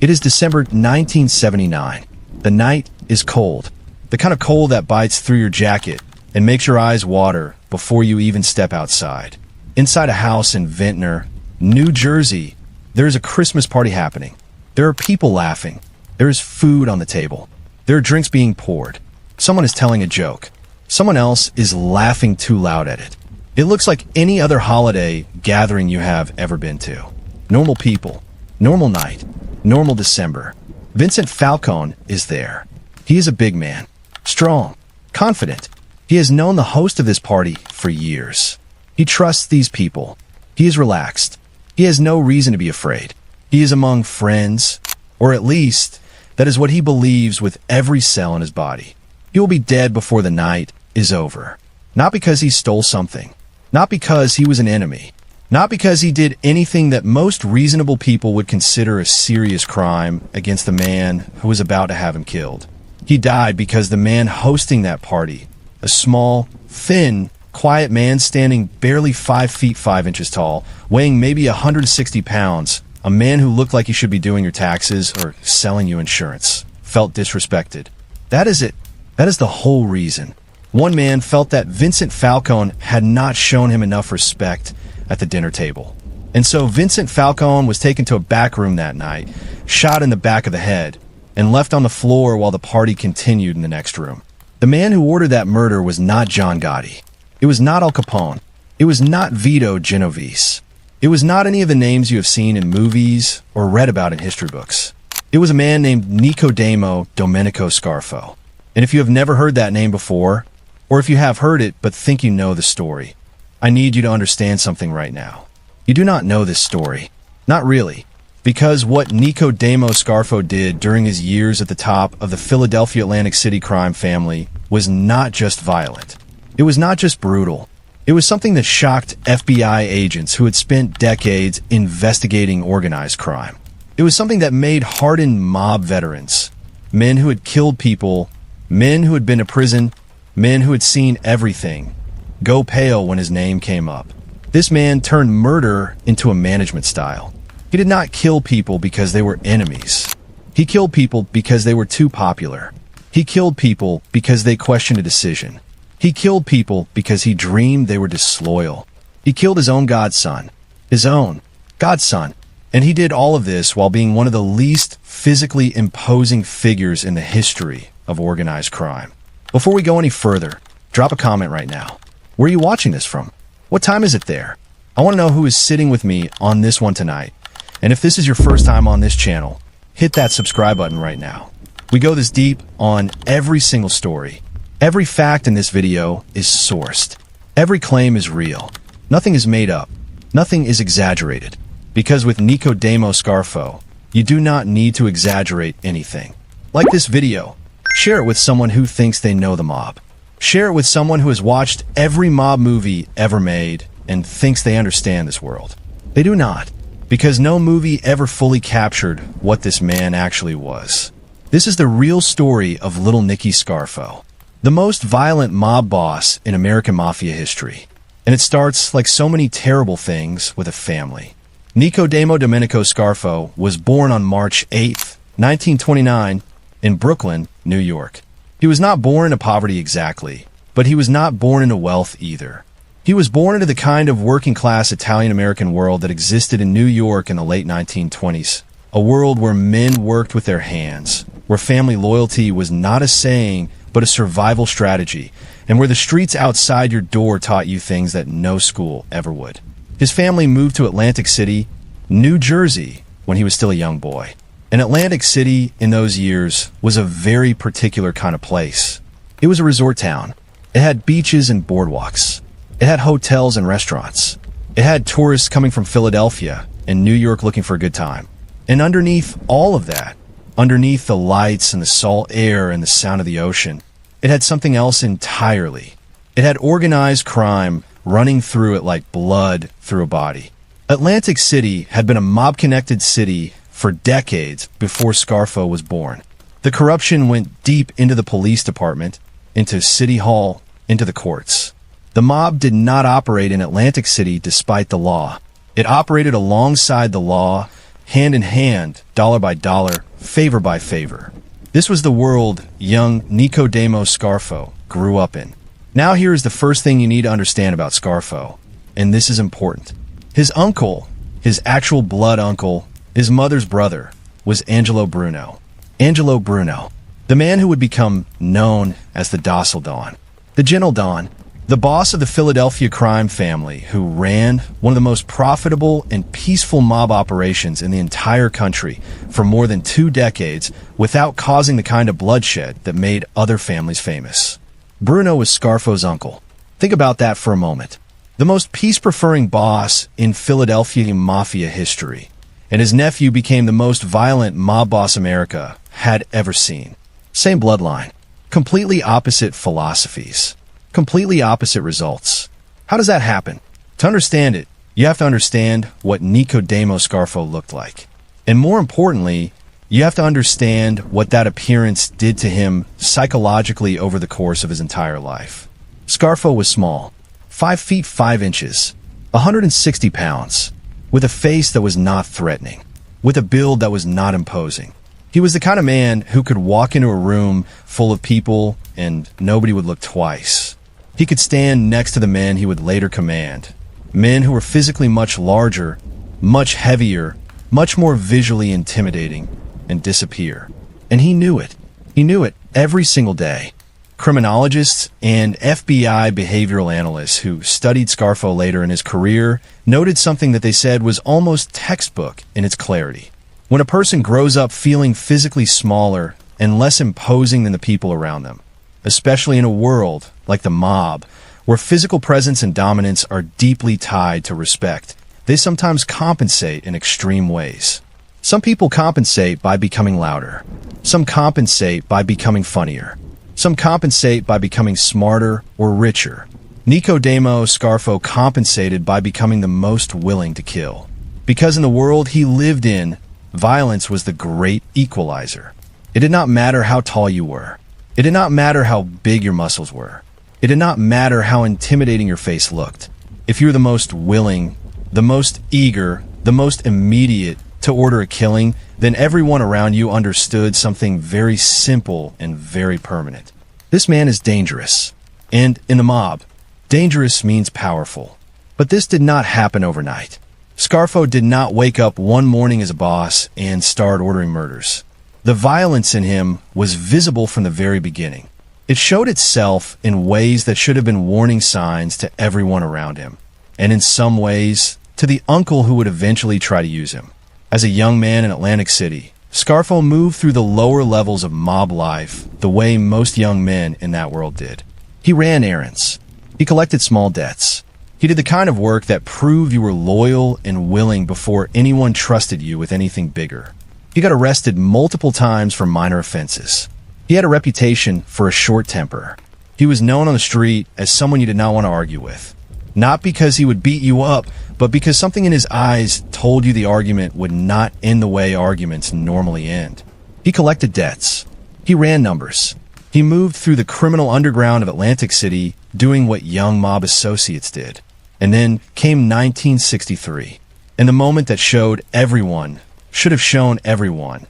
It is December 1979. The night is cold. The kind of cold that bites through your jacket and makes your eyes water before you even step outside. Inside a house in Ventnor, New Jersey, there is a Christmas party happening. There are people laughing. There is food on the table. There are drinks being poured. Someone is telling a joke. Someone else is laughing too loud at it. It looks like any other holiday gathering you have ever been to. Normal people, normal night, normal December. Vincent Falcone is there. He is a big man, strong, confident. He has known the host of this party for years. He trusts these people. He is relaxed. He has no reason to be afraid. He is among friends, or at least that is what he believes with every cell in his body. He will be dead before the night is over. Not because he stole something. Not because he was an enemy. Not because he did anything that most reasonable people would consider a serious crime against the man who was about to have him killed. He died because the man hosting that party, a small, thin, quiet man standing barely 5 feet 5 inches tall, weighing maybe 160 pounds, a man who looked like he should be doing your taxes or selling you insurance, felt disrespected. That is it. That is the whole reason. One man felt that Vincent Falcone had not shown him enough respect at the dinner table. And so Vincent Falcone was taken to a back room that night, shot in the back of the head, and left on the floor while the party continued in the next room. The man who ordered that murder was not John Gotti. It was not Al Capone. It was not Vito Genovese. It was not any of the names you have seen in movies or read about in history books. It was a man named Nicodemo Domenico Scarfo. And if you have never heard that name before, or if you have heard it but think you know the story, I need you to understand something right now. You do not know this story. Not really. Because what Nicodemo Scarfo did during his years at the top of the Philadelphia Atlantic City crime family was not just violent. It was not just brutal. It was something that shocked FBI agents who had spent decades investigating organized crime. It was something that made hardened mob veterans, men who had killed people, men who had been to prison, men who had seen everything, go pale when his name came up. This man turned murder into a management style. He did not kill people because they were enemies. He killed people because they were too popular. He killed people because they questioned a decision. He killed people because he dreamed they were disloyal. He killed his own godson. His own godson. And he did all of this while being one of the least physically imposing figures in the history of organized crime. Before we go any further, drop a comment right now. Where are you watching this from? What time is it there? I want to know who is sitting with me on this one tonight. And if this is your first time on this channel, hit that subscribe button right now. We go this deep on every single story. Every fact in this video is sourced. Every claim is real. Nothing is made up. Nothing is exaggerated. Because with Nicodemo Scarfo, you do not need to exaggerate anything. Like this video, share it with someone who thinks they know the mob. Share it with someone who has watched every mob movie ever made and thinks they understand this world. They do not, because no movie ever fully captured what this man actually was. This is the real story of little Nicky Scarfo, the most violent mob boss in American Mafia history. And it starts, like so many terrible things, with a family. Nicodemo Domenico Scarfo was born on March 8th, 1929, in Brooklyn, New York. He was not born into poverty exactly, but he was not born into wealth either. He was born into the kind of working-class Italian-American world that existed in New York in the late 1920s, a world where men worked with their hands, where family loyalty was not a saying, but a survival strategy, and where the streets outside your door taught you things that no school ever would. His family moved to Atlantic City, New Jersey, when he was still a young boy. And Atlantic City, in those years, was a very particular kind of place. It was a resort town. It had beaches and boardwalks. It had hotels and restaurants. It had tourists coming from Philadelphia and New York looking for a good time. And underneath all of that, underneath the lights and the salt air and the sound of the ocean, it had something else entirely. It had organized crime running through it like blood through a body. Atlantic City had been a mob-connected city for decades before Scarfo was born. The corruption went deep into the police department, into City Hall, into the courts. The mob did not operate in Atlantic City despite the law. It operated alongside the law hand in hand, dollar by dollar, favor by favor. This was the world young Nicodemo Scarfo grew up in. Now here is the first thing you need to understand about Scarfo, and this is important. His uncle, his actual blood uncle, his mother's brother, was Angelo Bruno. Angelo Bruno, the man who would become known as the Docile Don, the Gentle Don, the boss of the Philadelphia crime family who ran one of the most profitable and peaceful mob operations in the entire country for more than 2 decades without causing the kind of bloodshed that made other families famous. Bruno was Scarfo's uncle. Think about that for a moment. The most peace-preferring boss in Philadelphia Mafia history, and his nephew became the most violent mob boss America had ever seen. Same bloodline, completely opposite philosophies, completely opposite results. How does that happen? To understand it, you have to understand what Nicodemo Scarfo looked like. And more importantly, you have to understand what that appearance did to him psychologically over the course of his entire life. Scarfo was small, 5 feet 5 inches, 160 pounds, with a face that was not threatening, with a build that was not imposing. He was the kind of man who could walk into a room full of people and nobody would look twice. He could stand next to the men he would later command, men who were physically much larger, much heavier, much more visually intimidating, and disappear. And he knew it. He knew it every single day. Criminologists and FBI behavioral analysts who studied Scarfo later in his career noted something that they said was almost textbook in its clarity. When a person grows up feeling physically smaller and less imposing than the people around them, especially in a world like the mob, where physical presence and dominance are deeply tied to respect, they sometimes compensate in extreme ways. Some people compensate by becoming louder. Some compensate by becoming funnier. Some compensate by becoming smarter or richer. Nicodemo Scarfo compensated by becoming the most willing to kill. Because in the world he lived in, violence was the great equalizer. It did not matter how tall you were. It did not matter how big your muscles were. It did not matter how intimidating your face looked. If you were the most willing, the most eager, the most immediate to order a killing, then everyone around you understood something very simple and very permanent. This man is dangerous. And in the mob, dangerous means powerful. But this did not happen overnight. Scarfo did not wake up one morning as a boss and start ordering murders. The violence in him was visible from the very beginning. It showed itself in ways that should have been warning signs to everyone around him, and in some ways, to the uncle who would eventually try to use him. As a young man in Atlantic City, Scarfo moved through the lower levels of mob life the way most young men in that world did. He ran errands. He collected small debts. He did the kind of work that proved you were loyal and willing before anyone trusted you with anything bigger. He got arrested multiple times for minor offenses. He had a reputation for a short temper. He was known on the street as someone you did not want to argue with. Not because he would beat you up, but because something in his eyes told you the argument would not end the way arguments normally end. He collected debts. He ran numbers. He moved through the criminal underground of Atlantic City doing what young mob associates did. And then came 1963, and the moment that showed everyone, should have shown everyone,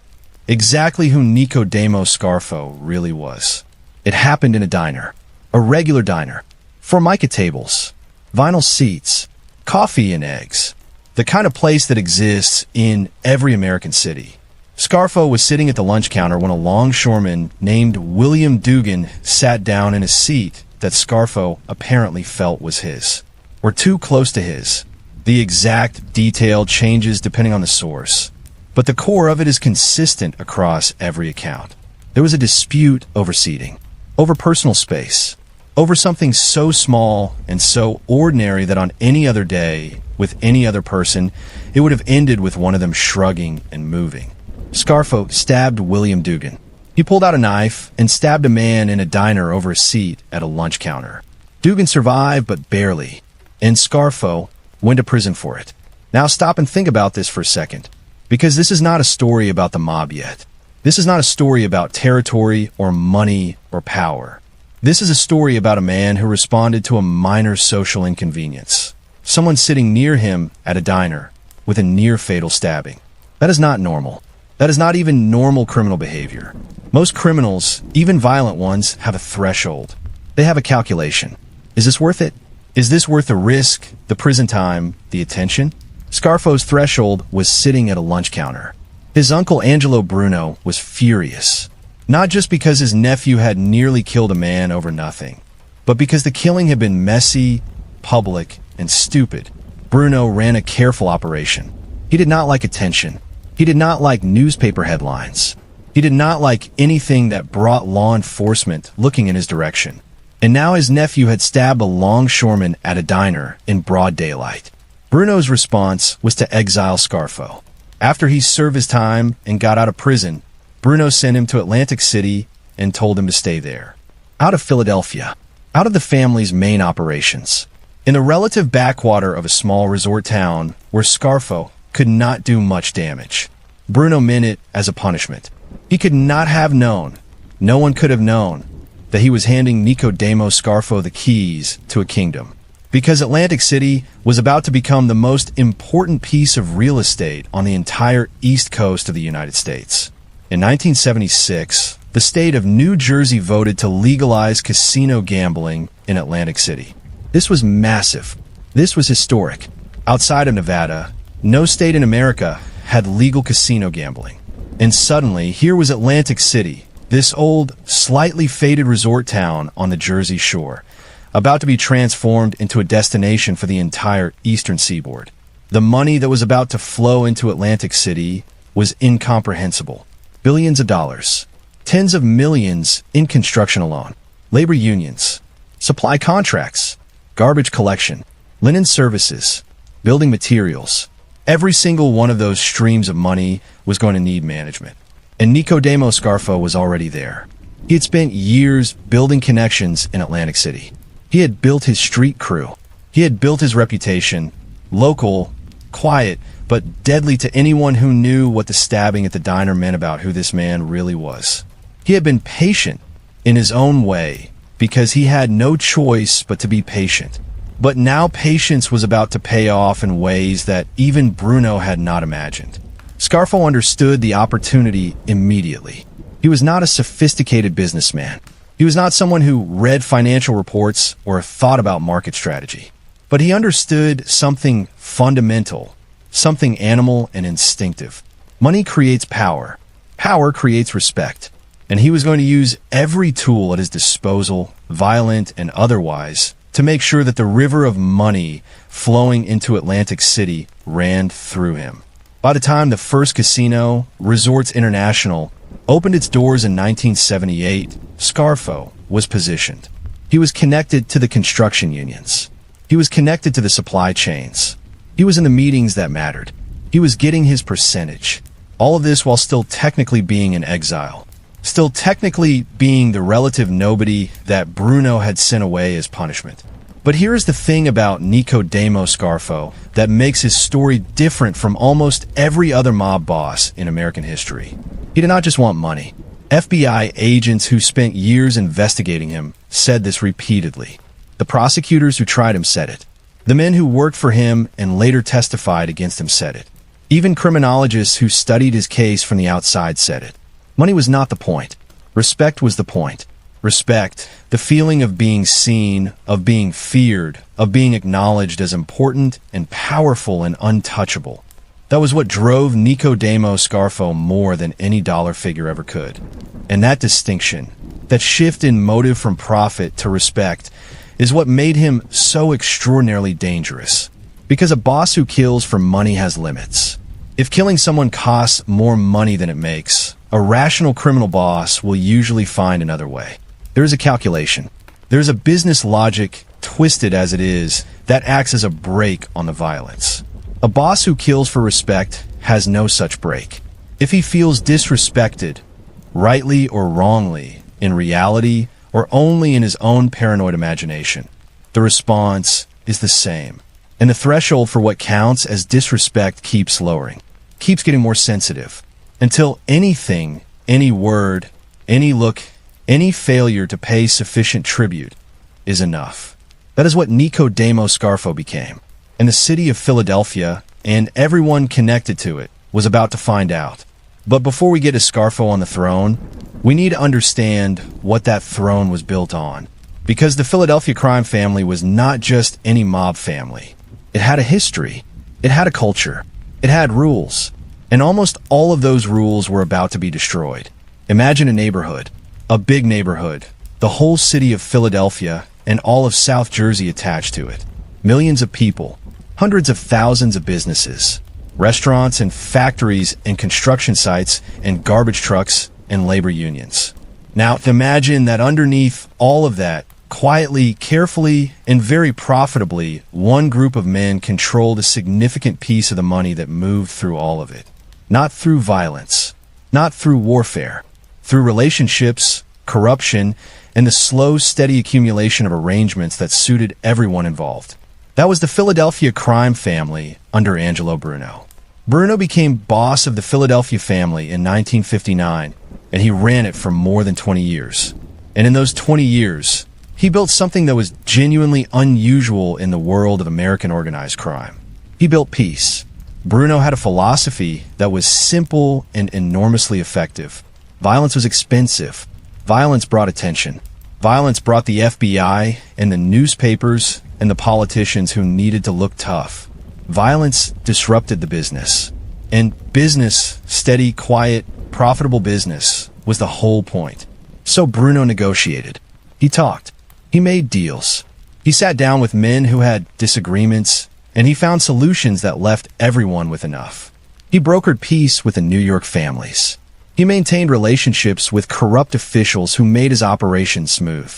exactly who Nicodemo Scarfo really was. It happened in a diner, a regular diner, formica tables, vinyl seats, coffee and eggs, the kind of place that exists in every American city. Scarfo was sitting at the lunch counter when a longshoreman named William Dugan sat down in a seat that Scarfo apparently felt was his, or too close to his. The exact detail changes depending on the source, but the core of it is consistent across every account. There was a dispute over seating, over personal space, over something so small and so ordinary that on any other day, with any other person, it would have ended with one of them shrugging and moving. Scarfo stabbed William Dugan. He pulled out a knife and stabbed a man in a diner over a seat at a lunch counter. Dugan survived, but barely, and Scarfo went to prison for it. Now stop and think about this for a second, because this is not a story about the mob yet. This is not a story about territory or money or power. This is a story about a man who responded to a minor social inconvenience. Someone sitting near him at a diner with a near-fatal stabbing. That is not normal. That is not even normal criminal behavior. Most criminals, even violent ones, have a threshold. They have a calculation. Is this worth it? Is this worth the risk, the prison time, the attention? Scarfo's threshold was sitting at a lunch counter. His uncle Angelo Bruno was furious. Not just because his nephew had nearly killed a man over nothing, but because the killing had been messy, public, and stupid. Bruno ran a careful operation. He did not like attention. He did not like newspaper headlines. He did not like anything that brought law enforcement looking in his direction. And now his nephew had stabbed a longshoreman at a diner in broad daylight. Bruno's response was to exile Scarfo. After he served his time and got out of prison, Bruno sent him to Atlantic City and told him to stay there. Out of Philadelphia. Out of the family's main operations. In the relative backwater of a small resort town where Scarfo could not do much damage. Bruno meant it as a punishment. He could not have known, no one could have known, that he was handing Nicodemo Scarfo the keys to a kingdom. Because Atlantic City was about to become the most important piece of real estate on the entire east coast of the United States. In 1976, the state of New Jersey voted to legalize casino gambling in Atlantic City. This was massive. This was historic. Outside of Nevada, no state in America had legal casino gambling. And suddenly, here was Atlantic City, this old, slightly faded resort town on the Jersey Shore, about to be transformed into a destination for the entire eastern seaboard. The money that was about to flow into Atlantic City was incomprehensible. Billions of dollars. Tens of millions in construction alone. Labor unions. Supply contracts. Garbage collection. Linen services. Building materials. Every single one of those streams of money was going to need management. And Nicodemo Scarfo was already there. He had spent years building connections in Atlantic City. He had built his street crew. He had built his reputation, local, quiet, but deadly to anyone who knew what the stabbing at the diner meant about who this man really was. He had been patient in his own way because he had no choice but to be patient. But now patience was about to pay off in ways that even Bruno had not imagined. Scarfo understood the opportunity immediately. He was not a sophisticated businessman. He was not someone who read financial reports or thought about market strategy. But he understood something fundamental, something animal and instinctive. Money creates power. Power creates respect. And he was going to use every tool at his disposal, violent and otherwise, to make sure that the river of money flowing into Atlantic City ran through him. By the time the first casino, Resorts International, opened its doors in 1978, Scarfo was positioned. He was connected to the construction unions. He was connected to the supply chains. He was in the meetings that mattered. He was getting his percentage. All of this while still technically being in exile. Still technically being the relative nobody that Bruno had sent away as punishment. But here's the thing about Nicodemo Scarfo that makes his story different from almost every other mob boss in American history. He did not just want money. FBI agents who spent years investigating him said this repeatedly. The prosecutors who tried him said it. The men who worked for him and later testified against him said it. Even criminologists who studied his case from the outside said it. Money was not the point. Respect was the point. Respect, the feeling of being seen, of being feared, of being acknowledged as important and powerful and untouchable. That was what drove Nicodemo Scarfo more than any dollar figure ever could. And that distinction, that shift in motive from profit to respect, is what made him so extraordinarily dangerous. Because a boss who kills for money has limits. If killing someone costs more money than it makes, a rational criminal boss will usually find another way. There is a calculation. There is a business logic, twisted as it is, that acts as a brake on the violence. A boss who kills for respect has no such brake. If he feels disrespected, rightly or wrongly, in reality, or only in his own paranoid imagination, the response is the same. And the threshold for what counts as disrespect keeps lowering, keeps getting more sensitive, until anything, any word, any look, any failure to pay sufficient tribute is enough. That is what Nicodemo Scarfo became. And the city of Philadelphia, and everyone connected to it, was about to find out. But before we get to Scarfo on the throne, we need to understand what that throne was built on. Because the Philadelphia crime family was not just any mob family. It had a history. It had a culture. It had rules. And almost all of those rules were about to be destroyed. Imagine a neighborhood, a big neighborhood, the whole city of Philadelphia and all of South Jersey attached to it. Millions of people, hundreds of thousands of businesses, restaurants and factories and construction sites and garbage trucks and labor unions. Now, imagine that underneath all of that, quietly, carefully, and very profitably, one group of men controlled a significant piece of the money that moved through all of it. Not through violence, not through warfare, through relationships, corruption, and the slow, steady accumulation of arrangements that suited everyone involved. That was the Philadelphia crime family under Angelo Bruno. Bruno became boss of the Philadelphia family in 1959, and he ran it for more than 20 years. And in those 20 years, he built something that was genuinely unusual in the world of American organized crime. He built peace. Bruno had a philosophy that was simple and enormously effective. Violence was expensive. Violence brought attention. Violence brought the FBI and the newspapers and the politicians who needed to look tough. Violence disrupted the business. And business, steady, quiet, profitable business, was the whole point. So Bruno negotiated. He talked. He made deals. He sat down with men who had disagreements, and he found solutions that left everyone with enough. He brokered peace with the New York families. He maintained relationships with corrupt officials who made his operation smooth.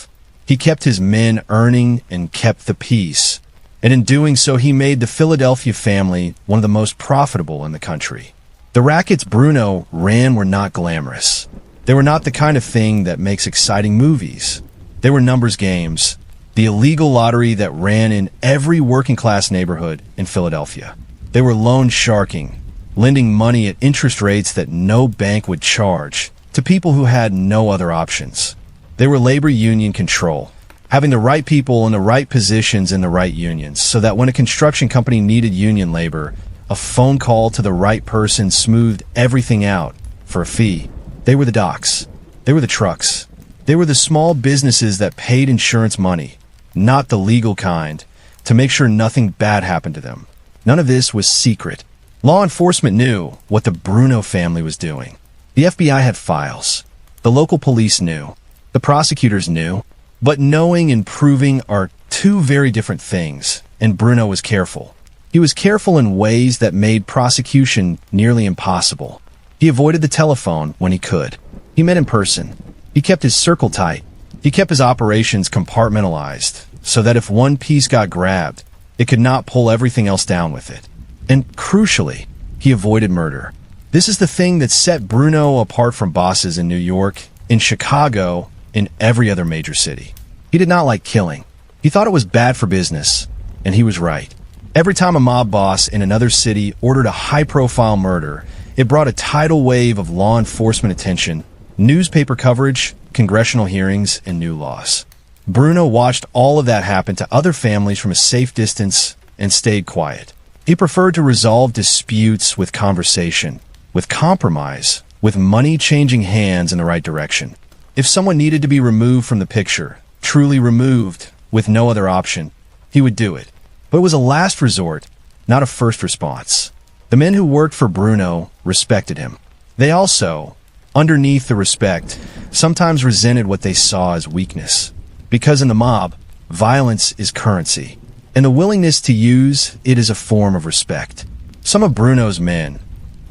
He kept his men earning and kept the peace. And in doing so, he made the Philadelphia family one of the most profitable in the country. The rackets Bruno ran were not glamorous. They were not the kind of thing that makes exciting movies. They were numbers games, the illegal lottery that ran in every working-class neighborhood in Philadelphia. They were loan sharking, lending money at interest rates that no bank would charge to people who had no other options. They were labor union control, having the right people in the right positions in the right unions, so that when a construction company needed union labor, a phone call to the right person smoothed everything out for a fee. They were the docks. They were the trucks. They were the small businesses that paid insurance money, not the legal kind, to make sure nothing bad happened to them. None of this was secret. Law enforcement knew what the Bruno family was doing. The FBI had files. The local police knew. The prosecutors knew. But knowing and proving are two very different things, and Bruno was careful. He was careful in ways that made prosecution nearly impossible. He avoided the telephone when he could. He met in person. He kept his circle tight. He kept his operations compartmentalized, so that if one piece got grabbed, it could not pull everything else down with it. And crucially, he avoided murder. This is the thing that set Bruno apart from bosses in New York, in Chicago, in every other major city. He did not like killing. He thought it was bad for business, and he was right. Every time a mob boss in another city ordered a high-profile murder, it brought a tidal wave of law enforcement attention, newspaper coverage, congressional hearings, and new laws. Bruno watched all of that happen to other families from a safe distance and stayed quiet. He preferred to resolve disputes with conversation, with compromise, with money changing hands in the right direction. If someone needed to be removed from the picture, truly removed, with no other option, he would do it. But it was a last resort, not a first response. The men who worked for Bruno respected him. They also, underneath the respect, sometimes resented what they saw as weakness. Because in the mob, violence is currency, and the willingness to use it is a form of respect. Some of Bruno's men,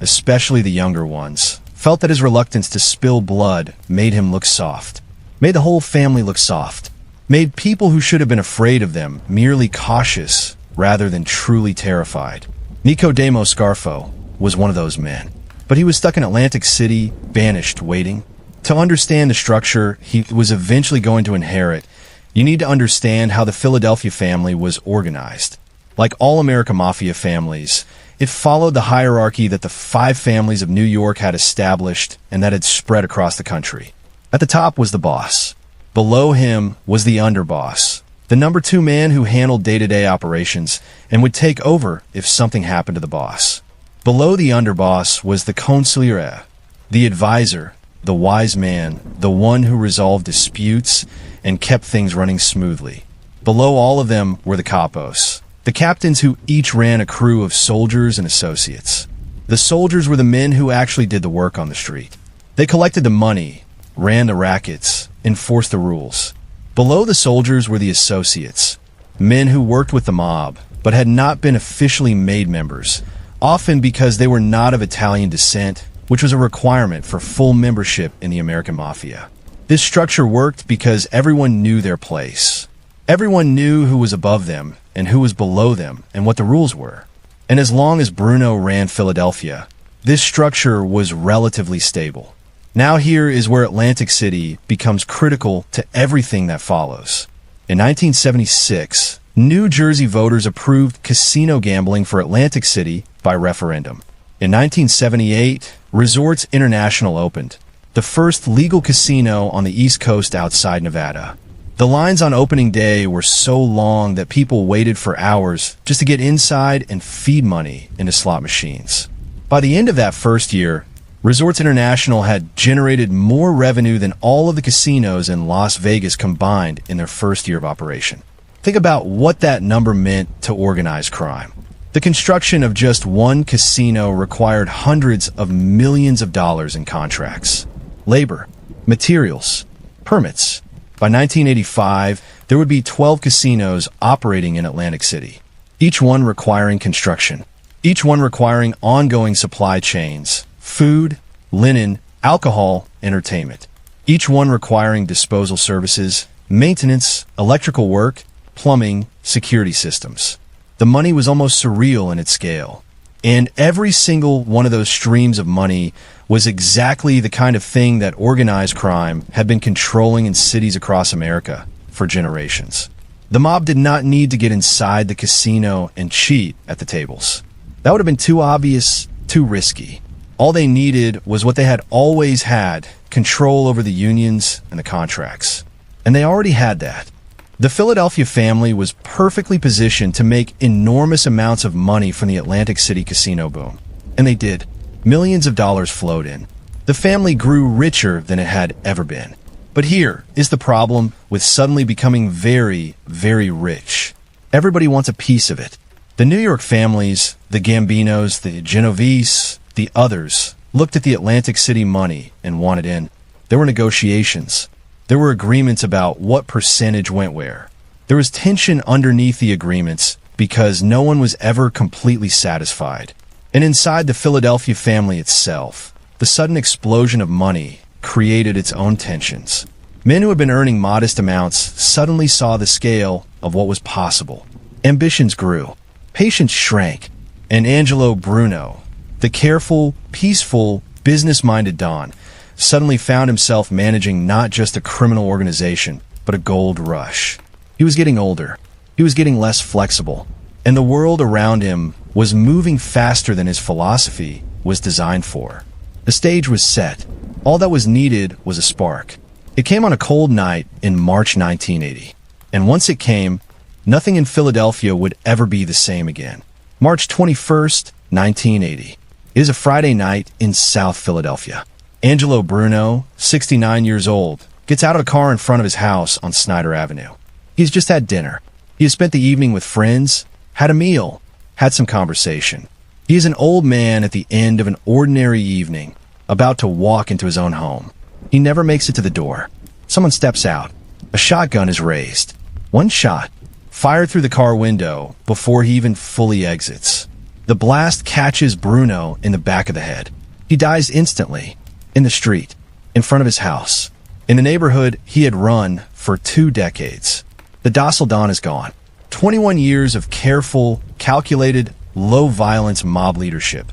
especially the younger ones, felt that his reluctance to spill blood made him look soft, made the whole family look soft, made people who should have been afraid of them merely cautious rather than truly terrified. Nicky Scarfo was one of those men, but he was stuck in Atlantic City, banished, waiting. To understand the structure he was eventually going to inherit, you need to understand how the Philadelphia family was organized. Like all American Mafia families, it followed the hierarchy that the 5 families of New York had established and that had spread across the country. At the top was the boss. Below him was the underboss, the number 2 man who handled day-to-day operations and would take over if something happened to the boss. Below the underboss was the consigliere, the advisor, the wise man, the one who resolved disputes and kept things running smoothly. Below all of them were the capos, the captains who each ran a crew of soldiers and associates. The soldiers were the men who actually did the work on the street. They collected the money, ran the rackets, enforced the rules. Below the soldiers were the associates, men who worked with the mob, but had not been officially made members, often because they were not of Italian descent, which was a requirement for full membership in the American Mafia. This structure worked because everyone knew their place. Everyone knew who was above them and who was below them and what the rules were. And as long as Bruno ran Philadelphia, this structure was relatively stable. Now here is where Atlantic City becomes critical to everything that follows. In 1976, New Jersey voters approved casino gambling for Atlantic City by referendum. In 1978, Resorts International opened, the first legal casino on the East Coast outside Nevada. The lines on opening day were so long that people waited for hours just to get inside and feed money into slot machines. By the end of that first year, Resorts International had generated more revenue than all of the casinos in Las Vegas combined in their first year of operation. Think about what that number meant to organized crime. The construction of just one casino required hundreds of millions of dollars in contracts, labor, materials, permits. By 1985, there would be 12 casinos operating in Atlantic City, each one requiring construction, each one requiring ongoing supply chains, food, linen, alcohol, entertainment, each one requiring disposal services, maintenance, electrical work, plumbing, security systems. The money was almost surreal in its scale. And every single one of those streams of money was exactly the kind of thing that organized crime had been controlling in cities across America for generations. The mob did not need to get inside the casino and cheat at the tables. That would have been too obvious, too risky. All they needed was what they had always had, control over the unions and the contracts. And they already had that. The Philadelphia family was perfectly positioned to make enormous amounts of money from the Atlantic City casino boom. And they did. Millions of dollars flowed in. The family grew richer than it had ever been. But here is the problem with suddenly becoming very, very rich. Everybody wants a piece of it. The New York families, the Gambinos, the Genovese, the others, looked at the Atlantic City money and wanted in. There were negotiations. There were agreements about what percentage went where. There was tension underneath the agreements because no one was ever completely satisfied. And inside the Philadelphia family itself, the sudden explosion of money created its own tensions. Men who had been earning modest amounts suddenly saw the scale of what was possible. Ambitions grew. Patience shrank. And Angelo Bruno, the careful, peaceful, business-minded Don, suddenly found himself managing not just a criminal organization, but a gold rush. He was getting older. He was getting less flexible. And the world around him was moving faster than his philosophy was designed for. The stage was set. All that was needed was a spark. It came on a cold night in March 1980. And once it came, nothing in Philadelphia would ever be the same again. March 21st, 1980. It is a Friday night in South Philadelphia. Angelo Bruno, 69 years old, gets out of the car in front of his house on Snyder Avenue. He's just had dinner. He has spent the evening with friends, had a meal, had some conversation. He is an old man at the end of an ordinary evening, about to walk into his own home. He never makes it to the door. Someone steps out. A shotgun is raised. One shot, fired through the car window before he even fully exits. The blast catches Bruno in the back of the head. He dies instantly. In the street, in front of his house, in the neighborhood he had run for 2 decades. The docile Don is gone. 21 years of careful, calculated, low-violence mob leadership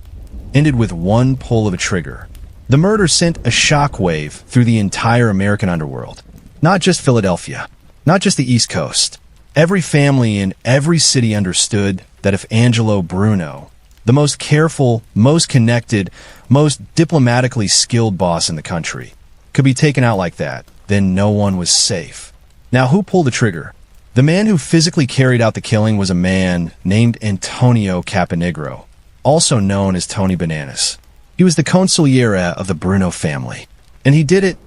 ended with one pull of a trigger. The murder sent a shockwave through the entire American underworld. Not just Philadelphia, not just the East Coast. Every family in every city understood that if Angelo Bruno, the most careful, most connected, most diplomatically skilled boss in the country, could be taken out like that, then no one was safe. Now, who pulled the trigger? The man who physically carried out the killing was a man named Antonio Caponegro. also known as Tony Bananas. He was the consigliere of the Bruno family. And he did it,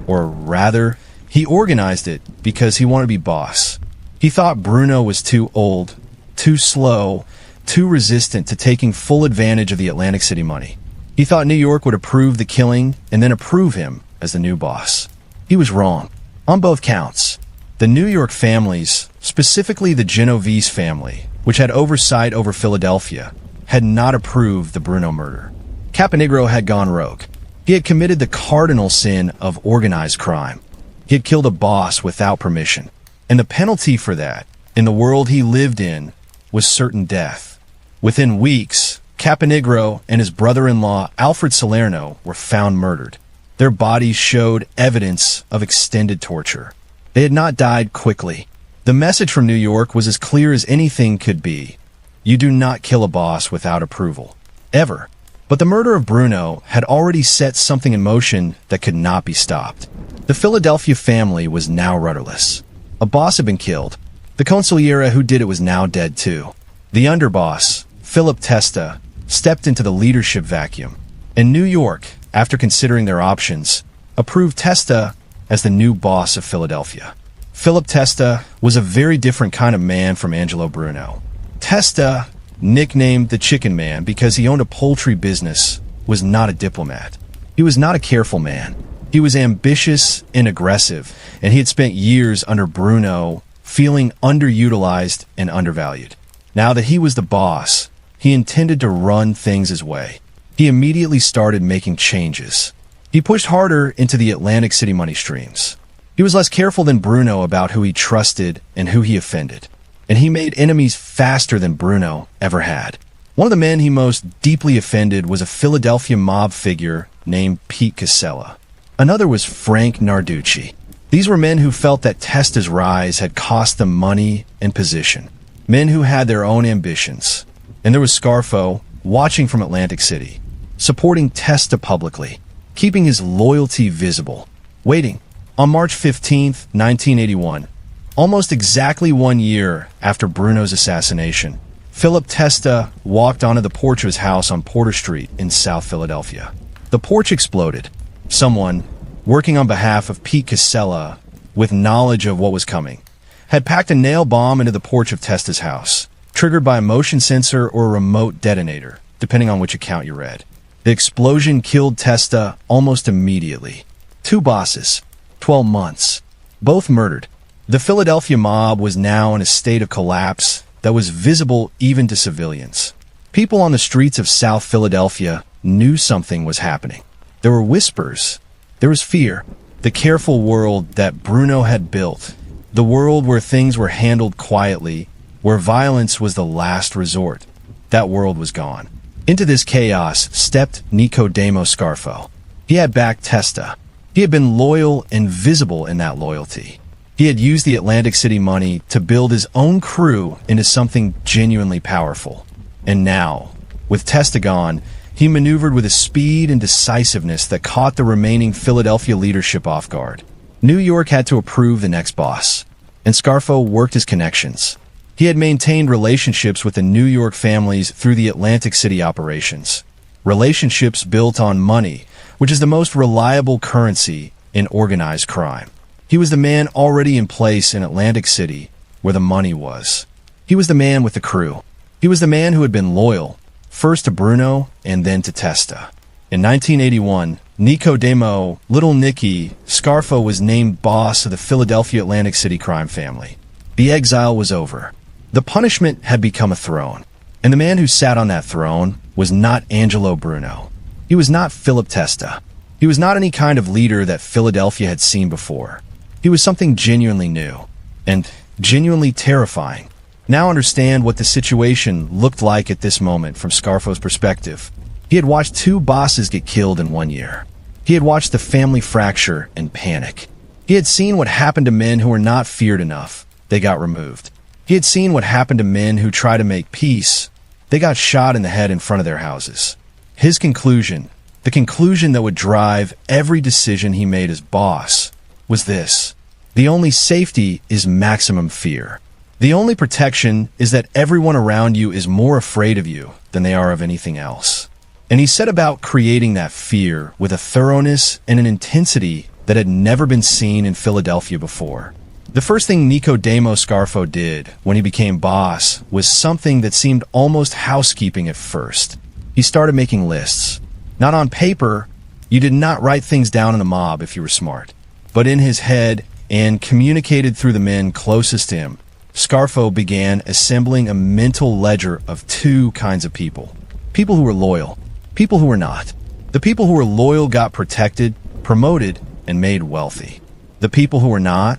or rather, he organized it because he wanted to be boss. He thought Bruno was too old, too slow, too resistant to taking full advantage of the Atlantic City money. He thought New York would approve the killing and then approve him as the new boss. He was wrong, on both counts. The New York families, specifically the Genovese family, which had oversight over Philadelphia, had not approved the Bruno murder. Caponigro had gone rogue. He had committed the cardinal sin of organized crime. He had killed a boss without permission. And the penalty for that, in the world he lived in, was certain death. Within weeks, Caponigro and his brother-in-law, Alfred Salerno, were found murdered. Their bodies showed evidence of extended torture. They had not died quickly. The message from New York was as clear as anything could be. You do not kill a boss without approval. Ever. But the murder of Bruno had already set something in motion that could not be stopped. The Philadelphia family was now rudderless. A boss had been killed. The consigliere who did it was now dead too. The underboss, Philip Testa, stepped into the leadership vacuum. And New York, after considering their options, approved Testa as the new boss of Philadelphia. Philip Testa was a very different kind of man from Angelo Bruno. Testa, nicknamed the Chicken Man because he owned a poultry business, was not a diplomat. He was not a careful man. He was ambitious and aggressive, and he had spent years under Bruno feeling underutilized and undervalued. Now that he was the boss, he intended to run things his way. He immediately started making changes. He pushed harder into the Atlantic City money streams. He was less careful than Bruno about who he trusted and who he offended. And he made enemies faster than Bruno ever had. One of the men he most deeply offended was a Philadelphia mob figure named Pete Casella. Another was Frank Narducci. These were men who felt that Testa's rise had cost them money and position. Men who had their own ambitions. And there was Scarfo, watching from Atlantic City, supporting Testa publicly, keeping his loyalty visible, waiting. On March 15th, 1981, almost exactly 1 year after Bruno's assassination, Philip Testa walked onto the porch of his house on Porter Street in South Philadelphia. The porch exploded. Someone, working on behalf of Pete Casella, with knowledge of what was coming, had packed a nail bomb into the porch of Testa's house, triggered by a motion sensor or a remote detonator, depending on which account you read. The explosion killed Testa almost immediately. 2 bosses, 12 months, both murdered. The Philadelphia mob was now in a state of collapse that was visible even to civilians. People on the streets of South Philadelphia knew something was happening. There were whispers. There was fear. The careful world that Bruno had built. The world where things were handled quietly, where violence was the last resort. That world was gone. Into this chaos stepped Nicodemo Scarfo. He had backed Testa. He had been loyal and visible in that loyalty. He had used the Atlantic City money to build his own crew into something genuinely powerful. And now, with Testa gone, he maneuvered with a speed and decisiveness that caught the remaining Philadelphia leadership off guard. New York had to approve the next boss, and Scarfo worked his connections. He had maintained relationships with the New York families through the Atlantic City operations. Relationships built on money, which is the most reliable currency in organized crime. He was the man already in place in Atlantic City, where the money was. He was the man with the crew. He was the man who had been loyal, first to Bruno and then to Testa. In 1981, Nicodemo Little Nicky Scarfo was named boss of the Philadelphia Atlantic City crime family. The exile was over. The punishment had become a throne. And the man who sat on that throne was not Angelo Bruno. He was not Philip Testa. He was not any kind of leader that Philadelphia had seen before. He was something genuinely new and genuinely terrifying. Now understand what the situation looked like at this moment from Scarfo's perspective. He had watched 2 bosses get killed in 1 year. He had watched the family fracture and panic. He had seen what happened to men who were not feared enough. They got removed. He had seen what happened to men who tried to make peace. They got shot in the head in front of their houses. His conclusion, the conclusion that would drive every decision he made as boss, was this: the only safety is maximum fear. The only protection is that everyone around you is more afraid of you than they are of anything else. And he set about creating that fear with a thoroughness and an intensity that had never been seen in Philadelphia before. The first thing Nicky Scarfo did when he became boss was something that seemed almost housekeeping at first. He started making lists. Not on paper, you did not write things down in the mob if you were smart, but in his head and communicated through the men closest to him. Scarfo began assembling a mental ledger of two kinds of people. People who were loyal, people who were not. The people who were loyal got protected, promoted, and made wealthy. The people who were not,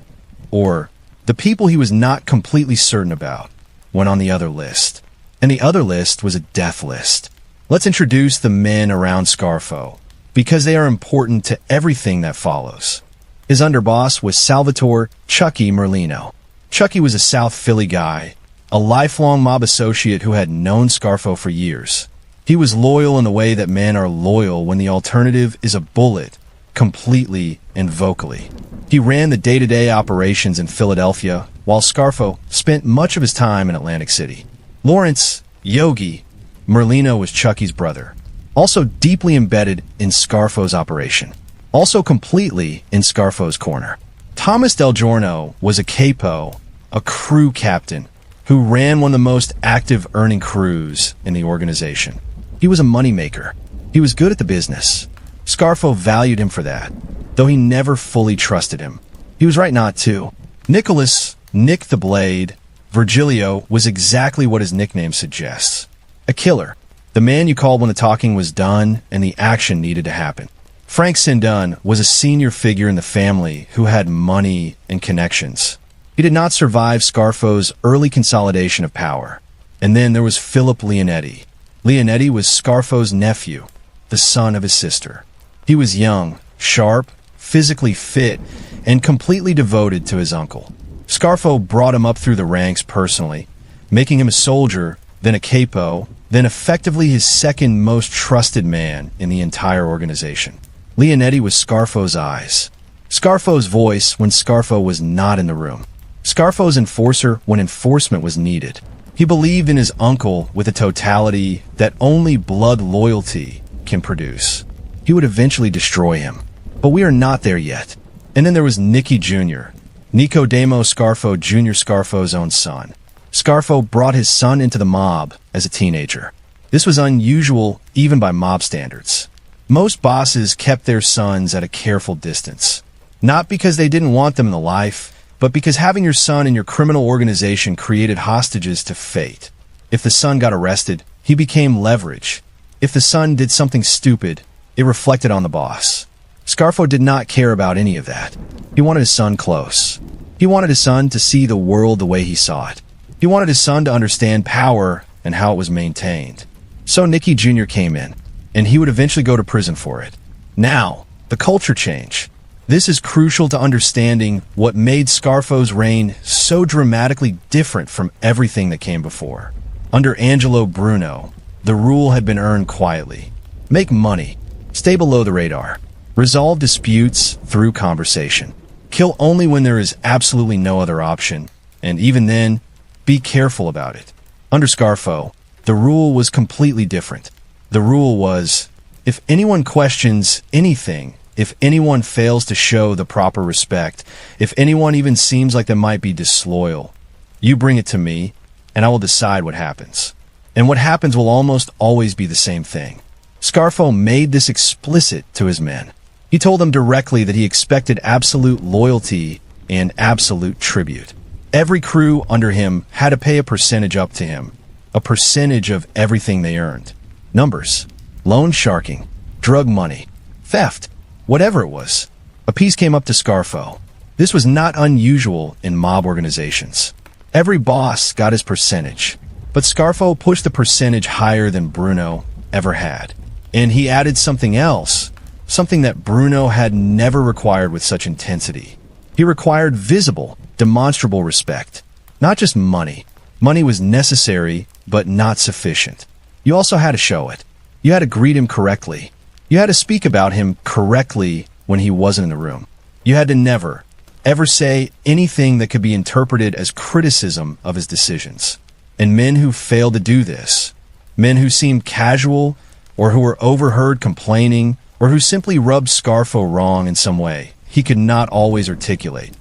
or the people he was not completely certain about, went on the other list. And the other list was a death list. Let's introduce the men around Scarfo, because they are important to everything that follows. His underboss was Salvatore Chucky Merlino. Chucky was a South Philly guy, a lifelong mob associate who had known Scarfo for years. He was loyal in the way that men are loyal when the alternative is a bullet, completely and vocally. He ran the day-to-day operations in Philadelphia, while Scarfo spent much of his time in Atlantic City. Lawrence Yogi Merlino was Chucky's brother, also deeply embedded in Scarfo's operation, also completely in Scarfo's corner. Thomas Del Giorno was a capo, a crew captain, who ran one of the most active earning crews in the organization. He was a moneymaker. He was good at the business. Scarfo valued him for that, though he never fully trusted him. He was right not to. Nicholas, Nick the Blade, Virgilio was exactly what his nickname suggests. A killer. The man you called when the talking was done and the action needed to happen. Frank Sindun was a senior figure in the family who had money and connections. He did not survive Scarfo's early consolidation of power. And then there was Philip Leonetti. Leonetti was Scarfo's nephew, the son of his sister. He was young, sharp, physically fit, and completely devoted to his uncle. Scarfo brought him up through the ranks personally, making him a soldier, then a capo, then effectively his second most trusted man in the entire organization. Leonetti was Scarfo's eyes. Scarfo's voice when Scarfo was not in the room. Scarfo's enforcer when enforcement was needed. He believed in his uncle with a totality that only blood loyalty can produce. He would eventually destroy him. But we are not there yet. And then there was Nicky Jr., Nicodemo Scarfo Jr., Scarfo's own son. Scarfo brought his son into the mob as a teenager. This was unusual even by mob standards. Most bosses kept their sons at a careful distance. Not because they didn't want them in the life, but because having your son in your criminal organization created hostages to fate. If the son got arrested, he became leverage. If the son did something stupid, it reflected on the boss. Scarfo did not care about any of that. He wanted his son close. He wanted his son to see the world the way he saw it. He wanted his son to understand power and how it was maintained. So Nicky Jr. came in, and he would eventually go to prison for it. Now, the culture change. This is crucial to understanding what made Scarfo's reign so dramatically different from everything that came before. Under Angelo Bruno, the rule had been earned quietly. Make money. Stay below the radar. Resolve disputes through conversation. Kill only when there is absolutely no other option, and even then, be careful about it. Under Scarfo, the rule was completely different. The rule was, if anyone questions anything, if anyone fails to show the proper respect, if anyone even seems like they might be disloyal, you bring it to me, and I will decide what happens. And what happens will almost always be the same thing. Scarfo made this explicit to his men. He told them directly that he expected absolute loyalty and absolute tribute. Every crew under him had to pay a percentage up to him, a percentage of everything they earned. Numbers, loan sharking, drug money, theft, whatever it was. A piece came up to Scarfo. This was not unusual in mob organizations. Every boss got his percentage, but Scarfo pushed the percentage higher than Bruno ever had. And he added something else, something that Bruno had never required with such intensity. He required visible, demonstrable respect, not just money. Money was necessary, but not sufficient. You also had to show it. You had to greet him correctly. You had to speak about him correctly when he wasn't in the room. You had to never, ever say anything that could be interpreted as criticism of his decisions. And men who failed to do this Men who seemed casual, or who were overheard complaining, or who simply rubbed Scarfo wrong in some way he could not always articulate.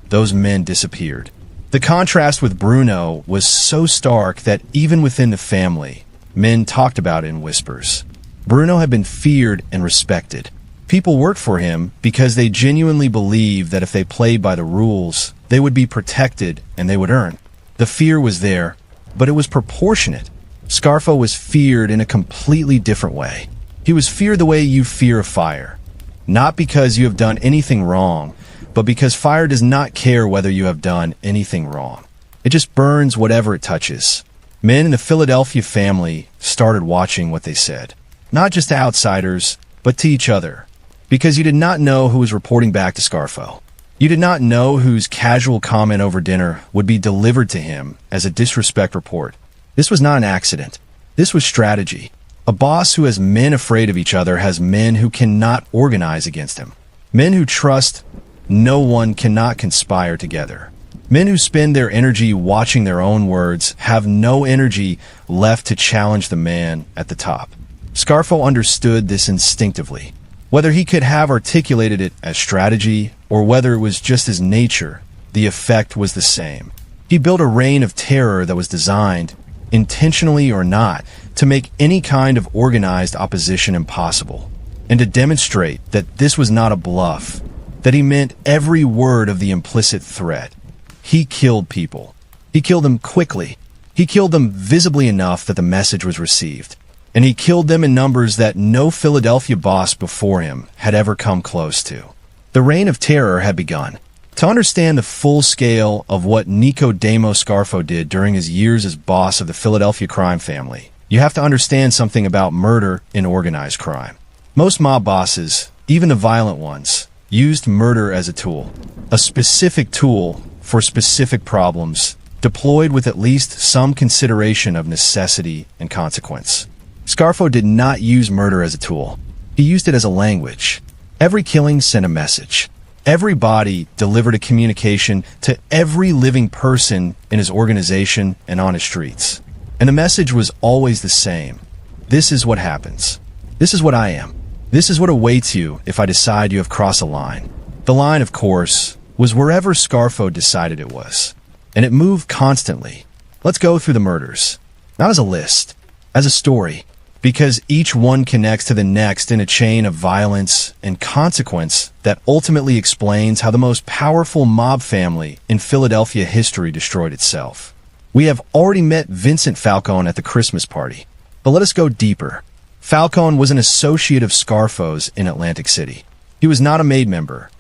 Those men disappeared. The contrast with Bruno was so stark that even within the family, men talked about it in whispers. Bruno had been feared and respected. People worked for him because they genuinely believed that if they played by the rules, they would be protected and they would earn. The fear was there, but it was proportionate. Scarfo was feared in a completely different way. He was feared the way you fear a fire. Not because you have done anything wrong, but because fire does not care whether you have done anything wrong. It just burns whatever it touches. Men in the Philadelphia family started watching what they said. Not just to outsiders, but to each other. Because you did not know who was reporting back to Scarfo. You did not know whose casual comment over dinner would be delivered to him as a disrespect report. This was not an accident. This was strategy. A boss who has men afraid of each other has men who cannot organize against him. Men who trust no one cannot conspire together. Men who spend their energy watching their own words have no energy left to challenge the man at the top. Scarfo understood this instinctively. Whether he could have articulated it as strategy or whether it was just his nature, the effect was the same. He built a reign of terror that was designed, intentionally or not, to make any kind of organized opposition impossible, and to demonstrate that this was not a bluff, that he meant every word of the implicit threat. He killed people. He killed them quickly. He killed them visibly enough that the message was received. And he killed them in numbers that no Philadelphia boss before him had ever come close to. The reign of terror had begun. To understand the full scale of what Nicodemo Scarfo did during his years as boss of the Philadelphia crime family, you have to understand something about murder in organized crime. Most mob bosses, even the violent ones, used murder as a tool. A specific tool for specific problems, deployed with at least some consideration of necessity and consequence. Scarfo did not use murder as a tool. He used it as a language. Every killing sent a message. Every body delivered a communication to every living person in his organization and on his streets. And the message was always the same. This is what happens. This is what I am. This is what awaits you if I decide you have crossed a line. The line, of course, was wherever Scarfo decided it was. And it moved constantly. Let's go through the murders. Not as a list, as a story. Because each one connects to the next in a chain of violence and consequence that ultimately explains how the most powerful mob family in Philadelphia history destroyed itself. We have already met Vincent Falcone at the Christmas party, but let us go deeper. Falcone was an associate of Scarfo's in Atlantic City. He was not a made member,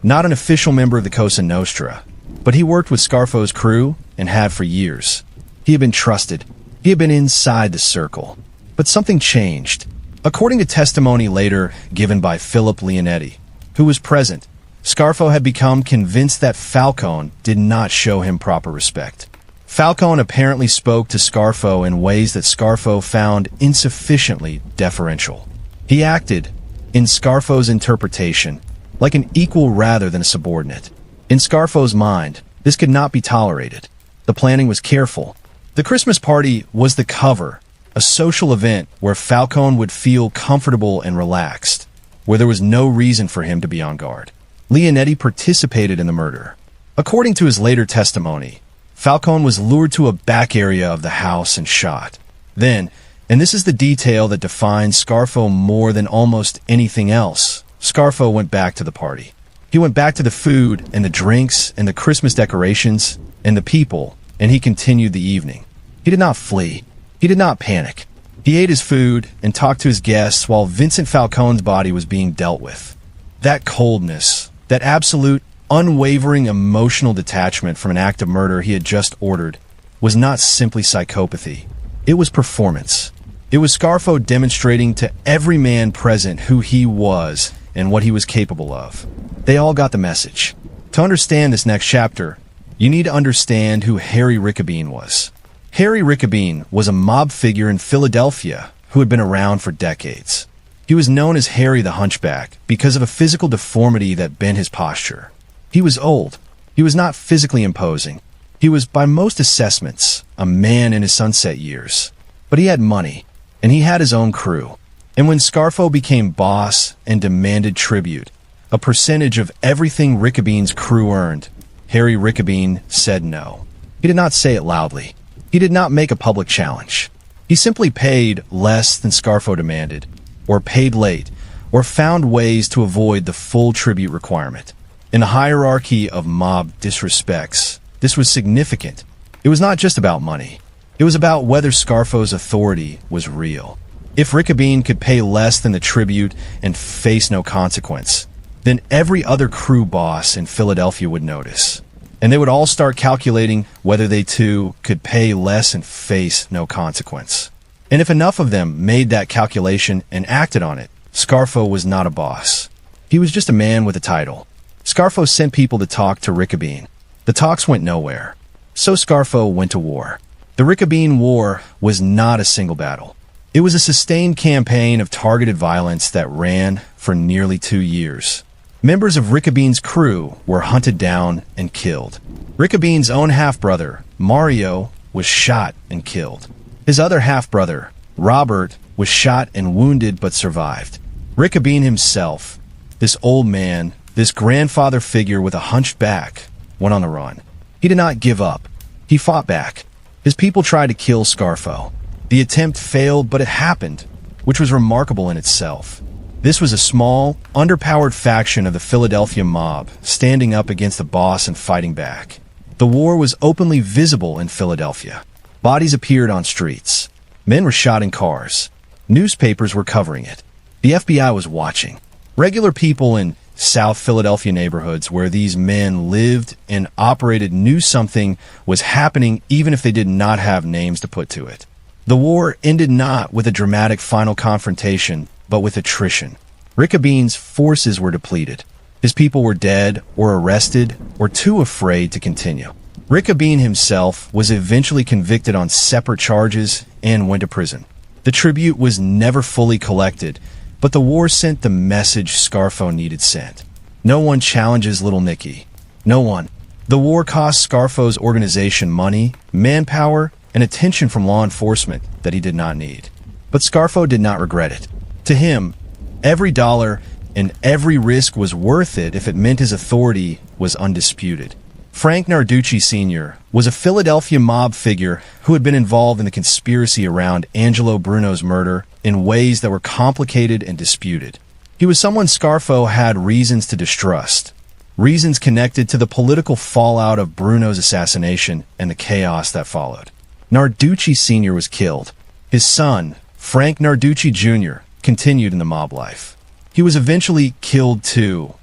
not an official member of the Cosa Nostra, but he worked with Scarfo's crew and had for years. He had been trusted. He had been inside the circle. But something changed. According to testimony later given by Philip Leonetti, who was present, Scarfo had become convinced that Falcone did not show him proper respect. Falcone apparently spoke to Scarfo in ways that Scarfo found insufficiently deferential. He acted, in Scarfo's interpretation, like an equal rather than a subordinate. In Scarfo's mind, this could not be tolerated. The planning was careful. The Christmas party was the cover, a social event where Falcone would feel comfortable and relaxed, where there was no reason for him to be on guard. Leonetti participated in the murder. According to his later testimony, Falcone was lured to a back area of the house and shot. Then, and this is the detail that defines Scarfo more than almost anything else, Scarfo went back to the party. He went back to the food and the drinks and the Christmas decorations and the people, and he continued the evening. He did not flee. He did not panic. He ate his food and talked to his guests while Vincent Falcone's body was being dealt with. That coldness, that absolute, unwavering emotional detachment from an act of murder he had just ordered, was not simply psychopathy. It was performance. It was Scarfo demonstrating to every man present who he was and what he was capable of. They all got the message. To understand this next chapter, you need to understand who Harry Rickabeen was. Harry Rickabeen was a mob figure in Philadelphia who had been around for decades. He was known as Harry the Hunchback because of a physical deformity that bent his posture. He was old. He was not physically imposing. He was, by most assessments, a man in his sunset years. But he had money. and he had his own crew. And when Scarfo became boss and demanded tribute, a percentage of everything Rickabean's crew earned, Harry Rickabean said no. He did not say it loudly. He did not make a public challenge. He simply paid less than Scarfo demanded, or paid late, or found ways to avoid the full tribute requirement. In the hierarchy of mob disrespects, this was significant. It was not just about money. It was about whether Scarfo's authority was real. If Rickabean could pay less than the tribute and face no consequence, then every other crew boss in Philadelphia would notice. And they would all start calculating whether they too could pay less and face no consequence. And if enough of them made that calculation and acted on it, Scarfo was not a boss. He was just a man with a title. Scarfo sent people to talk to Rickabean. The talks went nowhere. So Scarfo went to war. The Rickabean War was not a single battle. It was a sustained campaign of targeted violence that ran for nearly 2 years. Members of Rickabean's crew were hunted down and killed. Rickabean's own half-brother, Mario, was shot and killed. His other half-brother, Robert, was shot and wounded but survived. Rickabean himself, this old man, this grandfather figure with a hunched back, went on the run. He did not give up. He fought back. His people tried to kill Scarfo. The attempt failed, but it happened, which was remarkable in itself. This was a small, underpowered faction of the Philadelphia mob standing up against the boss and fighting back. The war was openly visible in Philadelphia. Bodies appeared on streets. Men were shot in cars. Newspapers were covering it. The FBI was watching. Regular people in South Philadelphia neighborhoods where these men lived and operated knew something was happening even if they did not have names to put to it. The war ended not with a dramatic final confrontation, but with attrition. Rickabean's forces were depleted. His people were dead or arrested or too afraid to continue. Rickabean himself was eventually convicted on separate charges and went to prison. The tribute was never fully collected, but the war sent the message Scarfo needed sent. No one challenges little Nicky. No one. The war cost Scarfo's organization money, manpower, and attention from law enforcement that he did not need. But Scarfo did not regret it. To him, every dollar and every risk was worth it if it meant his authority was undisputed. Frank Narducci Sr. was a Philadelphia mob figure who had been involved in the conspiracy around Angelo Bruno's murder in ways that were complicated and disputed. He was someone Scarfo had reasons to distrust, reasons connected to the political fallout of Bruno's assassination and the chaos that followed. Narducci Sr. was killed. His son, Frank Narducci Jr., continued in the mob life. He was eventually killed too,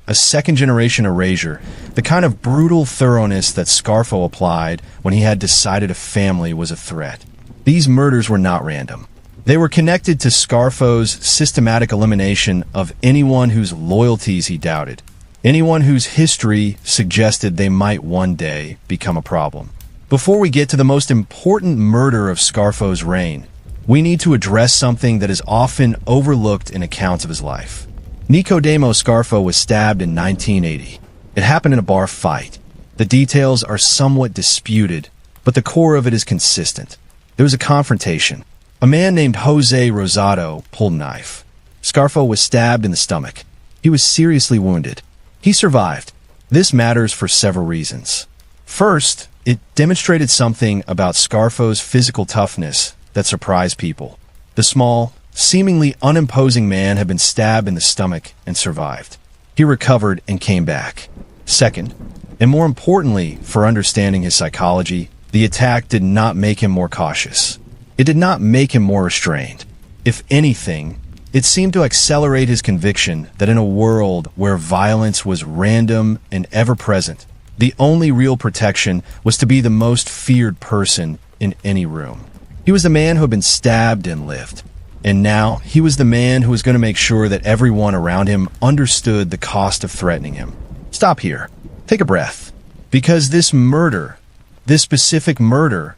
a second-generation erasure, the kind of brutal thoroughness that Scarfo applied when he had decided a family was a threat. These murders were not random. They were connected to Scarfo's systematic elimination of anyone whose loyalties he doubted, anyone whose history suggested they might one day become a problem. Before we get to the most important murder of Scarfo's reign, we need to address something that is often overlooked in accounts of his life. Nicodemo Scarfo was stabbed in 1980. It happened in a bar fight. The details are somewhat disputed, but the core of it is consistent. There was a confrontation. A man named Jose Rosado pulled a knife. Scarfo was stabbed in the stomach. He was seriously wounded. He survived. This matters for several reasons. First, it demonstrated something about Scarfo's physical toughness that surprised people. The small, seemingly unimposing man had been stabbed in the stomach and survived. He recovered and came back. Second, and more importantly for understanding his psychology, the attack did not make him more cautious. It did not make him more restrained. If anything, it seemed to accelerate his conviction that in a world where violence was random and ever-present, the only real protection was to be the most feared person in any room. He was the man who had been stabbed and lived. And now, he was the man who was going to make sure that everyone around him understood the cost of threatening him. Stop here. Take a breath. Because this murder, this specific murder,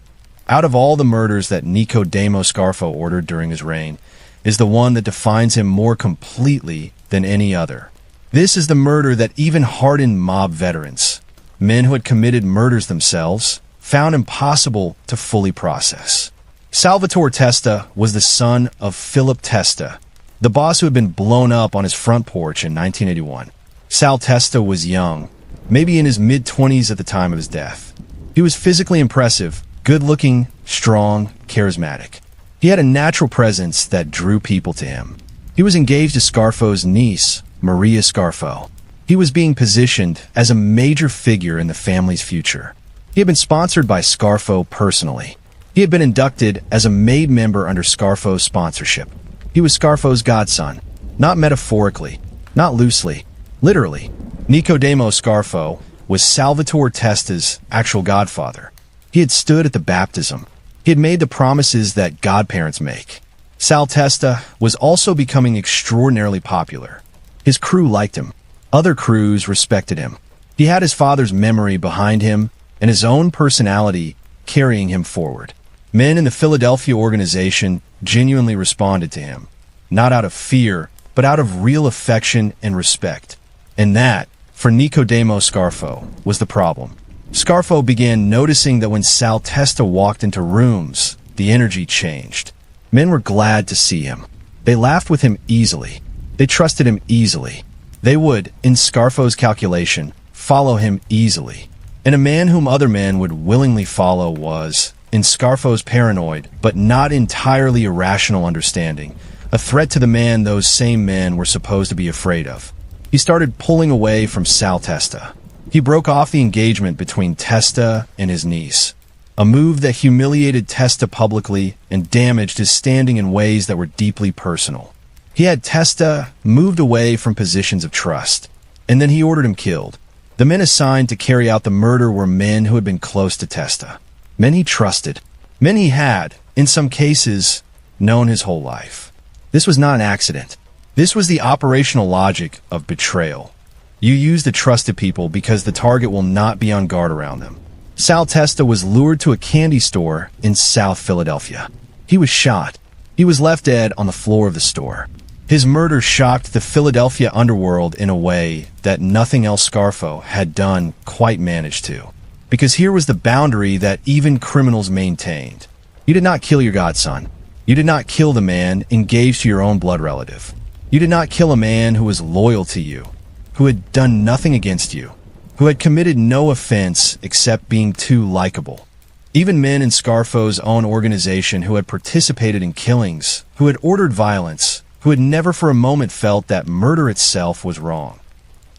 out of all the murders that Nicodemo Scarfo ordered during his reign, is the one that defines him more completely than any other. This is the murder that even hardened mob veterans, men who had committed murders themselves, found impossible to fully process. Salvatore Testa was the son of Philip Testa, the boss who had been blown up on his front porch in 1981. Sal Testa was young, maybe in his mid-20s at the time of his death. He was physically impressive, good-looking, strong, charismatic. He had a natural presence that drew people to him. He was engaged to Scarfo's niece, Maria Scarfo. He was being positioned as a major figure in the family's future. He had been sponsored by Scarfo personally. He had been inducted as a made member under Scarfo's sponsorship. He was Scarfo's godson, not metaphorically, not loosely, literally. Nicodemo Scarfo was Salvatore Testa's actual godfather. He had stood at the baptism. He had made the promises that godparents make. Sal Testa was also becoming extraordinarily popular. His crew liked him. Other crews respected him. He had his father's memory behind him and his own personality carrying him forward. Men in the Philadelphia organization genuinely responded to him, not out of fear, but out of real affection and respect. And that, for Nicodemo Scarfo, was the problem. Scarfo began noticing that when Sal Testa walked into rooms, the energy changed. Men were glad to see him. They laughed with him easily. They trusted him easily. They would, in Scarfo's calculation, follow him easily. And a man whom other men would willingly follow was, in Scarfo's paranoid, but not entirely irrational understanding, a threat to the man those same men were supposed to be afraid of. He started pulling away from Sal Testa. He broke off the engagement between Testa and his niece, a move that humiliated Testa publicly and damaged his standing in ways that were deeply personal. He had Testa moved away from positions of trust, and then he ordered him killed. The men assigned to carry out the murder were men who had been close to Testa, men he trusted, men he had, in some cases, known his whole life. This was not an accident. This was the operational logic of betrayal. You use the trusted people because the target will not be on guard around them. Sal Testa was lured to a candy store in South Philadelphia. He was shot. He was left dead on the floor of the store. His murder shocked the Philadelphia underworld in a way that nothing else Scarfo had done quite managed to. Because here was the boundary that even criminals maintained. You did not kill your godson. You did not kill the man engaged to your own blood relative. You did not kill a man who was loyal to you, who had done nothing against you, who had committed no offense except being too likable. Even men in Scarfo's own organization who had participated in killings, who had ordered violence, who had never for a moment felt that murder itself was wrong.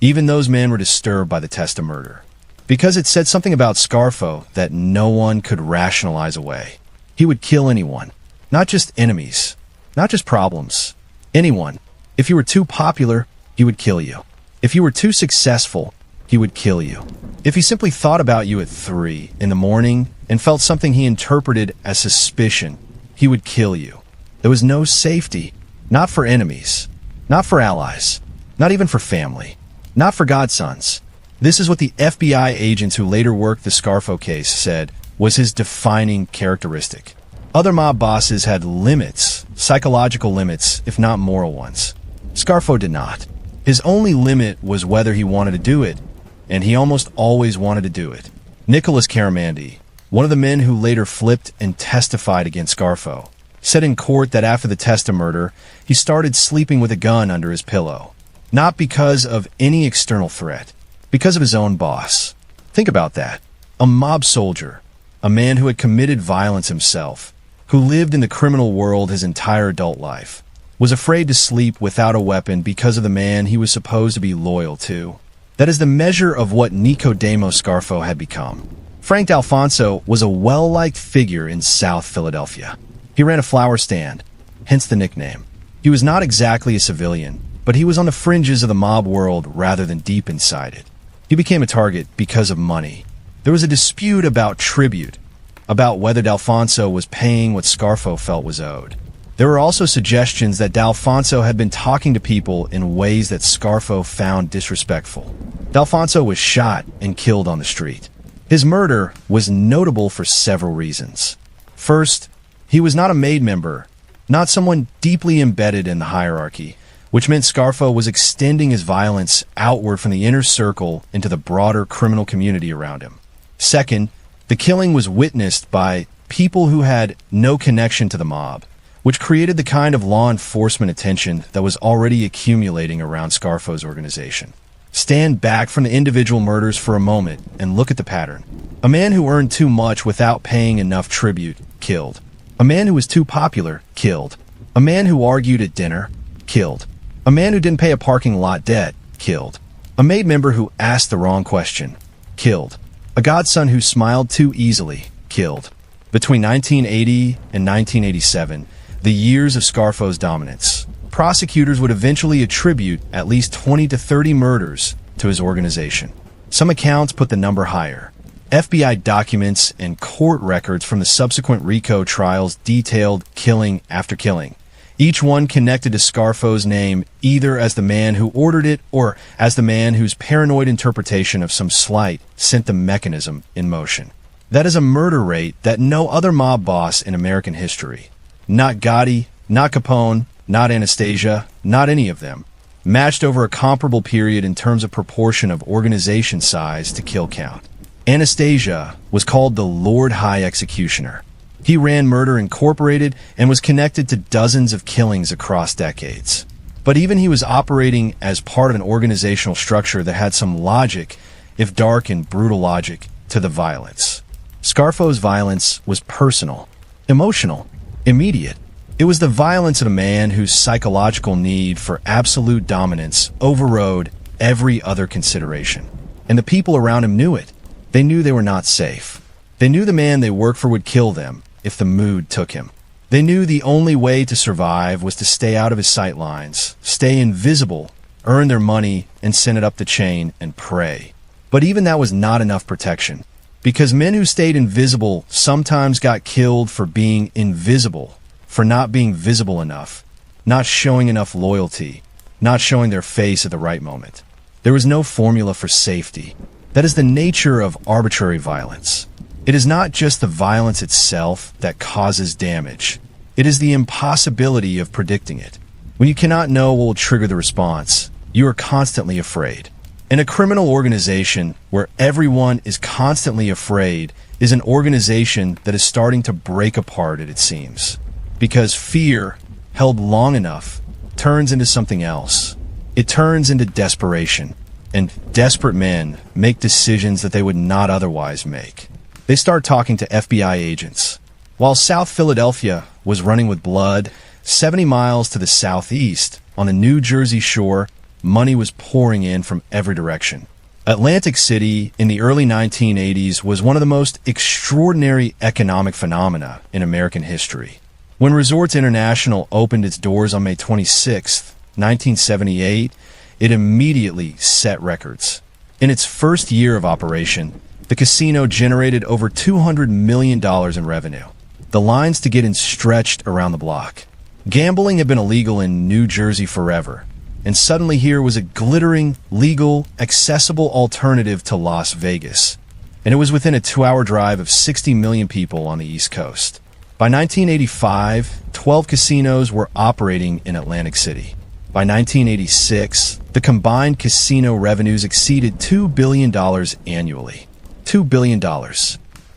Even those men were disturbed by the Testa murder, because it said something about Scarfo that no one could rationalize away. He would kill anyone, not just enemies, not just problems, anyone. If you were too popular, he would kill you. If you were too successful, he would kill you. If he simply thought about you at 3 in the morning and felt something he interpreted as suspicion, he would kill you. There was no safety, not for enemies, not for allies, not even for family, not for godsons. This is what the FBI agents who later worked the Scarfo case said was his defining characteristic. Other mob bosses had limits, psychological limits, if not moral ones. Scarfo did not. His only limit was whether he wanted to do it, and he almost always wanted to do it. Nicholas Caramandi, one of the men who later flipped and testified against Scarfo, said in court that after the Testa murder, he started sleeping with a gun under his pillow. Not because of any external threat, because of his own boss. Think about that. A mob soldier, a man who had committed violence himself, who lived in the criminal world his entire adult life, was afraid to sleep without a weapon because of the man he was supposed to be loyal to. That is the measure of what Nicodemo Scarfo had become. Frank D'Alfonso was a well-liked figure in South Philadelphia. He ran a flower stand, hence the nickname. He was not exactly a civilian, but he was on the fringes of the mob world rather than deep inside it. He became a target because of money. There was a dispute about tribute, about whether D'Alfonso was paying what Scarfo felt was owed. There were also suggestions that D'Alfonso had been talking to people in ways that Scarfo found disrespectful. D'Alfonso was shot and killed on the street. His murder was notable for several reasons. First, he was not a made member, not someone deeply embedded in the hierarchy, which meant Scarfo was extending his violence outward from the inner circle into the broader criminal community around him. Second, the killing was witnessed by people who had no connection to the mob, which created the kind of law enforcement attention that was already accumulating around Scarfo's organization. Stand back from the individual murders for a moment and look at the pattern. A man who earned too much without paying enough tribute, killed. A man who was too popular, killed. A man who argued at dinner, killed. A man who didn't pay a parking lot debt, killed. A maid member who asked the wrong question, killed. A godson who smiled too easily, killed. Between 1980 and 1987, the years of Scarfo's dominance, prosecutors would eventually attribute at least 20 to 30 murders to his organization. Some accounts put the number higher. FBI documents and court records from the subsequent RICO trials detailed killing after killing, each one connected to Scarfo's name either as the man who ordered it or as the man whose paranoid interpretation of some slight sent the mechanism in motion. That is a murder rate that no other mob boss in American history, not Gotti, not Capone, not Anastasia, not any of them, matched over a comparable period in terms of proportion of organization size to kill count. Anastasia was called the Lord High Executioner. He ran Murder Incorporated and was connected to dozens of killings across decades. But even he was operating as part of an organizational structure that had some logic, if dark and brutal logic, to the violence. Scarfo's violence was personal, emotional, immediate. It was the violence of a man whose psychological need for absolute dominance overrode every other consideration. And the people around him knew it. They knew they were not safe. They knew the man they worked for would kill them if the mood took him. They knew the only way to survive was to stay out of his sight lines, stay invisible, earn their money, and send it up the chain and pray. But even that was not enough protection, because men who stayed invisible sometimes got killed for being invisible, for not being visible enough, not showing enough loyalty, not showing their face at the right moment. There was no formula for safety. That is the nature of arbitrary violence. It is not just the violence itself that causes damage. It is the impossibility of predicting it. When you cannot know what will trigger the response, you are constantly afraid. In a criminal organization where everyone is constantly afraid is an organization that is starting to break apart, it seems. Because fear, held long enough, turns into something else. It turns into desperation. And desperate men make decisions that they would not otherwise make. They start talking to FBI agents. While South Philadelphia was running with blood, 70 miles to the southeast, on the New Jersey shore, money was pouring in from every direction. Atlantic City in the early 1980s was one of the most extraordinary economic phenomena in American history. When Resorts International opened its doors on May 26, 1978, it immediately set records. In its first year of operation, the casino generated over $200 million in revenue. The lines to get in stretched around the block. Gambling had been illegal in New Jersey forever, and suddenly here was a glittering, legal, accessible alternative to Las Vegas. And it was within a 2-hour drive of 60 million people on the East Coast. By 1985, 12 casinos were operating in Atlantic City. By 1986, the combined casino revenues exceeded $2 billion annually. $2 billion.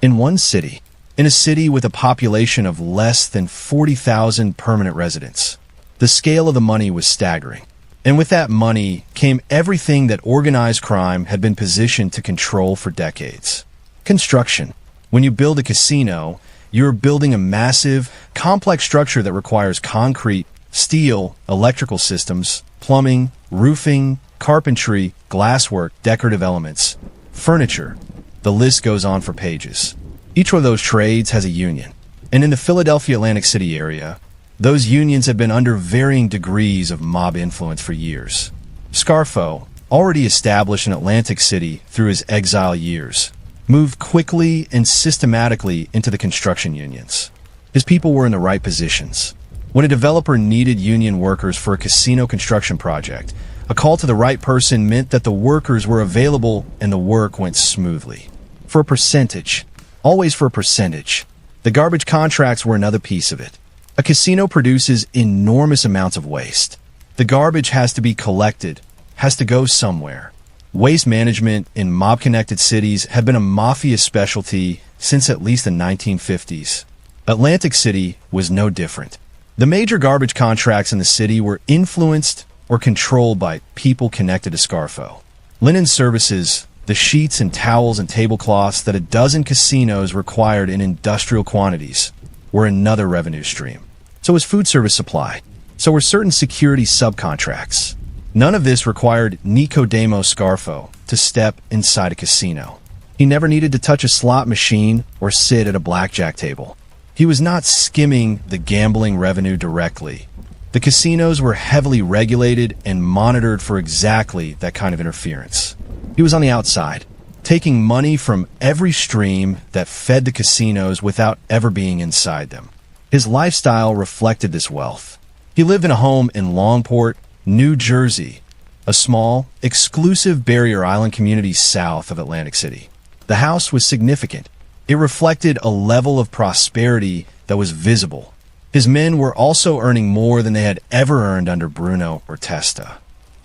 In one city. In a city with a population of less than 40,000 permanent residents. The scale of the money was staggering. And with that money came everything that organized crime had been positioned to control for decades. Construction. When you build a casino, you're building a massive, complex structure that requires concrete, steel, electrical systems, plumbing, roofing, carpentry, glasswork, decorative elements, furniture. The list goes on for pages. Each one of those trades has a union. And in the Philadelphia Atlantic City area, those unions have been under varying degrees of mob influence for years. Scarfo, already established in Atlantic City through his exile years, moved quickly and systematically into the construction unions. His people were in the right positions. When a developer needed union workers for a casino construction project, a call to the right person meant that the workers were available and the work went smoothly. For a percentage. Always for a percentage. The garbage contracts were another piece of it. A casino produces enormous amounts of waste. The garbage has to be collected, has to go somewhere. Waste management in mob-connected cities had been a mafia specialty since at least the 1950s. Atlantic City was no different. The major garbage contracts in the city were influenced or controlled by people connected to Scarfo. Linen services, the sheets and towels and tablecloths that a dozen casinos required in industrial quantities, were another revenue stream. So was food service supply. So were certain security subcontracts. None of this required Nicodemo Scarfo to step inside a casino. He never needed to touch a slot machine or sit at a blackjack table. He was not skimming the gambling revenue directly. The casinos were heavily regulated and monitored for exactly that kind of interference. He was on the outside, taking money from every stream that fed the casinos without ever being inside them. His lifestyle reflected this wealth. He lived in a home in Longport, New Jersey, a small, exclusive barrier island community south of Atlantic City. The house was significant. It reflected a level of prosperity that was visible. His men were also earning more than they had ever earned under Bruno or Testa.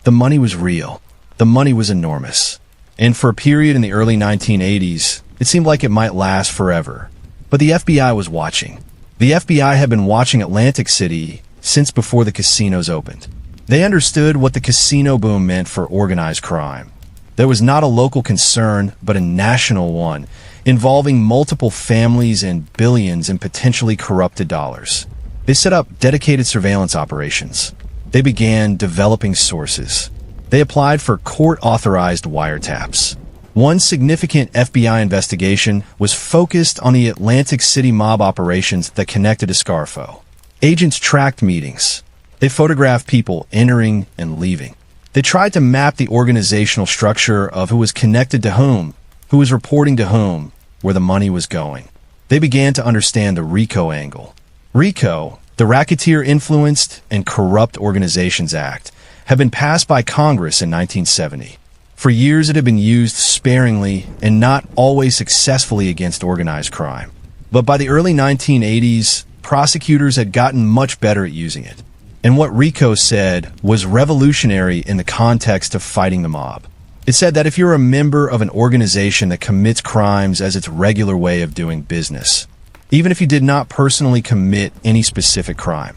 The money was real. The money was enormous. And for a period in the early 1980s, it seemed like it might last forever. But the FBI was watching. The FBI had been watching Atlantic City since before the casinos opened. They understood what the casino boom meant for organized crime. There was not a local concern, but a national one, involving multiple families and billions in potentially corrupted dollars. They set up dedicated surveillance operations. They began developing sources. They applied for court-authorized wiretaps. One significant FBI investigation was focused on the Atlantic City mob operations that connected to Scarfo. Agents tracked meetings. They photographed people entering and leaving. They tried to map the organizational structure of who was connected to whom, who was reporting to whom, where the money was going. They began to understand the RICO angle. RICO, the Racketeer Influenced and Corrupt Organizations Act, had been passed by Congress in 1970. For years it had been used sparingly and not always successfully against organized crime. But by the early 1980s, prosecutors had gotten much better at using it. And what RICO said was revolutionary in the context of fighting the mob. It said that if you're a member of an organization that commits crimes as its regular way of doing business, even if you did not personally commit any specific crime,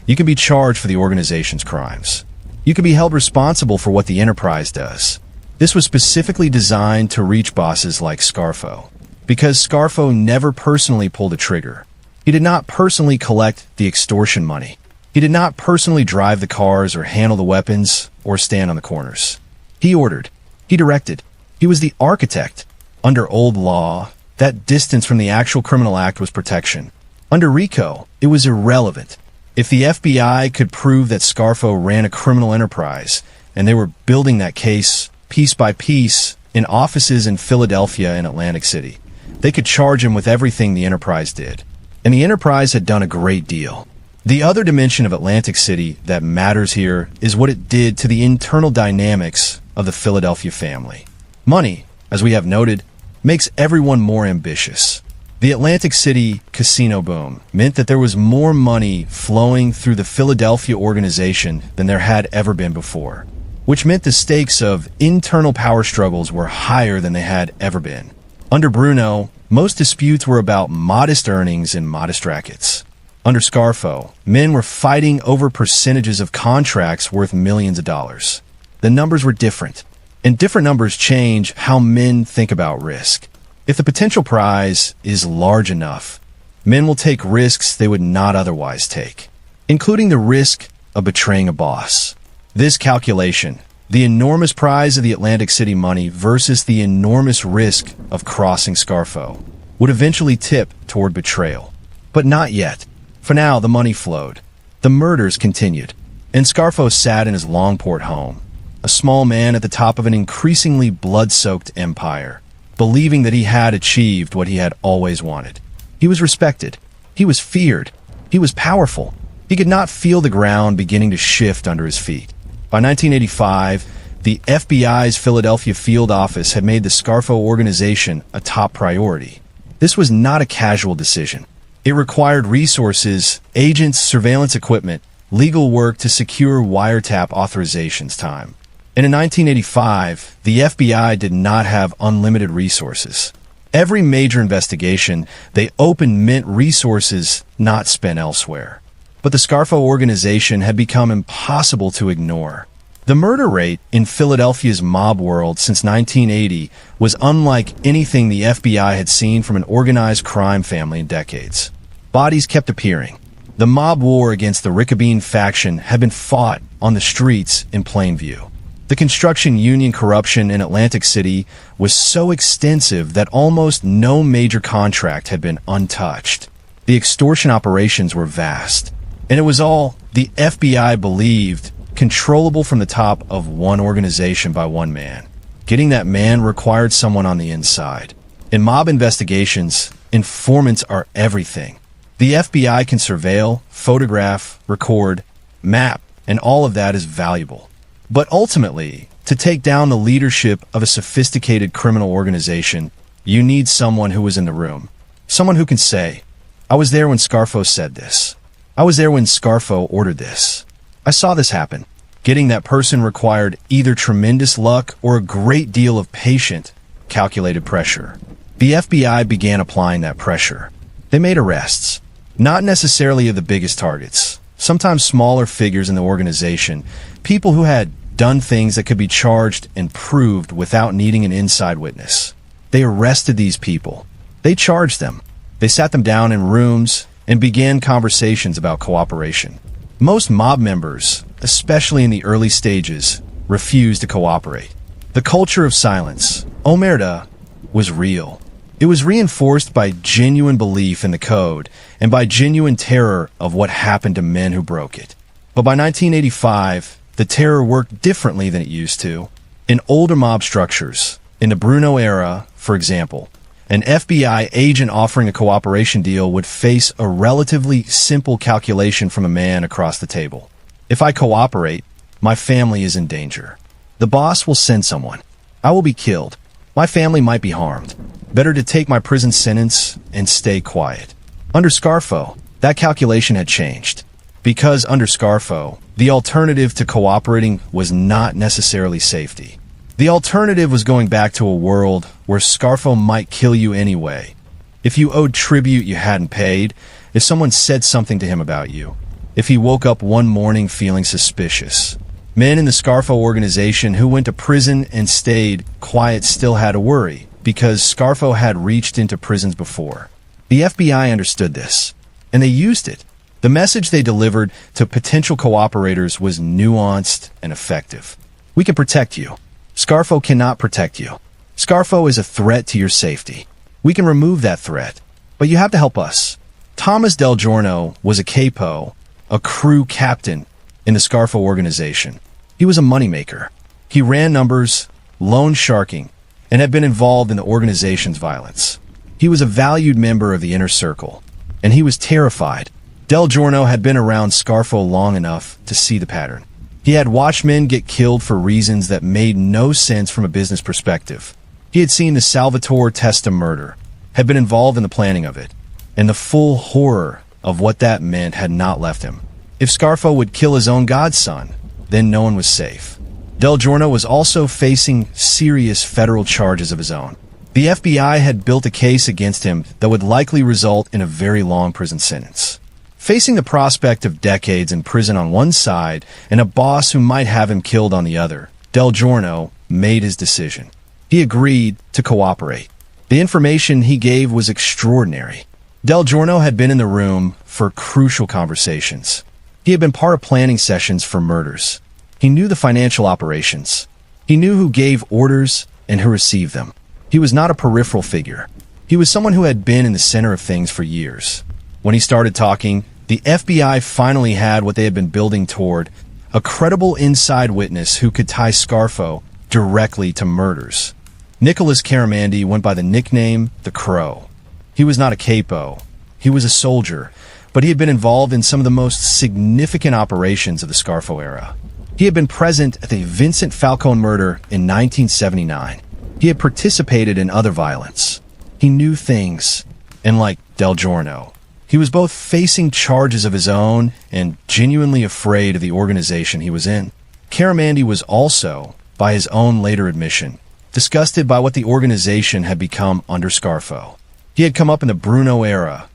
you can be charged for the organization's crimes. You can be held responsible for what the enterprise does. This was specifically designed to reach bosses like Scarfo, because Scarfo never personally pulled a trigger. He did not personally collect the extortion money. He did not personally drive the cars or handle the weapons or stand on the corners. He ordered. He directed. He was the architect. Under old law, that distance from the actual criminal act was protection. Under RICO, it was irrelevant. If the FBI could prove that Scarfo ran a criminal enterprise, and they were building that case piece by piece in offices in Philadelphia and Atlantic City, they could charge him with everything the enterprise did. And the enterprise had done a great deal. The other dimension of Atlantic City that matters here is what it did to the internal dynamics of the Philadelphia family. Money, as we have noted, makes everyone more ambitious. The Atlantic City casino boom meant that there was more money flowing through the Philadelphia organization than there had ever been before, which meant the stakes of internal power struggles were higher than they had ever been. Under Bruno, most disputes were about modest earnings and modest rackets. Under Scarfo, men were fighting over percentages of contracts worth millions of dollars. The numbers were different, and different numbers change how men think about risk. If the potential prize is large enough, men will take risks they would not otherwise take, including the risk of betraying a boss. This calculation, the enormous prize of the Atlantic City money versus the enormous risk of crossing Scarfo, would eventually tip toward betrayal. But not yet. For now, the money flowed. The murders continued. And Scarfo sat in his Longport home, a small man at the top of an increasingly blood-soaked empire, believing that he had achieved what he had always wanted. He was respected. He was feared. He was powerful. He could not feel the ground beginning to shift under his feet. By 1985, the FBI's Philadelphia field office had made the Scarfo organization a top priority. This was not a casual decision. It required resources, agents, surveillance equipment, legal work to secure wiretap authorizations time. And in 1985, the FBI did not have unlimited resources. Every major investigation, they opened meant resources not spent elsewhere. But the Scarfo organization had become impossible to ignore. The murder rate in Philadelphia's mob world since 1980 was unlike anything the FBI had seen from an organized crime family in decades. Bodies kept appearing. The mob war against the Riccabene faction had been fought on the streets in plain view. The construction union corruption in Atlantic City was so extensive that almost no major contract had been untouched. The extortion operations were vast, and it was all the FBI believed controllable from the top of one organization by one man. Getting that man required someone on the inside. In mob investigations, informants are everything. The FBI can surveil, photograph, record, map, and all of that is valuable. But ultimately, to take down the leadership of a sophisticated criminal organization, you need someone who was in the room. Someone who can say, "I was there when Scarfo said this. I was there when Scarfo ordered this. I saw this happen." Getting that person required either tremendous luck or a great deal of patient, calculated pressure. The FBI began applying that pressure. They made arrests, not necessarily of the biggest targets, sometimes smaller figures in the organization, people who had done things that could be charged and proved without needing an inside witness. They arrested these people. They charged them. They sat them down in rooms and began conversations about cooperation. Most mob members, especially in the early stages, refused to cooperate. The culture of silence, omerta, was real. It was reinforced by genuine belief in the code and by genuine terror of what happened to men who broke it. But by 1985, the terror worked differently than it used to. In older mob structures, in the Bruno era, for example, an FBI agent offering a cooperation deal would face a relatively simple calculation from a man across the table. If I cooperate, my family is in danger. The boss will send someone. I will be killed. My family might be harmed. Better to take my prison sentence and stay quiet. Under Scarfo, that calculation had changed. Because under Scarfo, the alternative to cooperating was not necessarily safety. The alternative was going back to a world where Scarfo might kill you anyway. If you owed tribute you hadn't paid, if someone said something to him about you, if he woke up one morning feeling suspicious. Men in the Scarfo organization who went to prison and stayed quiet still had to worry, because Scarfo had reached into prisons before. The FBI understood this, and they used it. The message they delivered to potential cooperators was nuanced and effective. We can protect you. Scarfo cannot protect you. Scarfo is a threat to your safety. We can remove that threat, but you have to help us. Thomas Del Giorno was a capo, a crew captain in the Scarfo organization. He was a moneymaker. He ran numbers, loan sharking, and had been involved in the organization's violence. He was a valued member of the inner circle, and he was terrified. Del Giorno had been around Scarfo long enough to see the pattern. He had watched men get killed for reasons that made no sense from a business perspective. He had seen the Salvatore Testa murder, had been involved in the planning of it, and the full horror of what that meant had not left him. If Scarfo would kill his own godson, then no one was safe. Del Giorno was also facing serious federal charges of his own. The FBI had built a case against him that would likely result in a very long prison sentence. Facing the prospect of decades in prison on one side and a boss who might have him killed on the other, Del Giorno made his decision. He agreed to cooperate. The information he gave was extraordinary. Del Giorno had been in the room for crucial conversations. He had been part of planning sessions for murders. He knew the financial operations. He knew who gave orders and who received them. He was not a peripheral figure. He was someone who had been in the center of things for years. When he started talking, the FBI finally had what they had been building toward, a credible inside witness who could tie Scarfo directly to murders. Nicholas Caramandi went by the nickname The Crow. He was not a capo. He was a soldier, but he had been involved in some of the most significant operations of the Scarfo era. He had been present at the Vincent Falcone murder in 1979. He had participated in other violence. He knew things, and like Del Giorno, he was both facing charges of his own and genuinely afraid of the organization he was in. Caramandi was also, by his own later admission, disgusted by what the organization had become under Scarfo. He had come up in the Bruno era,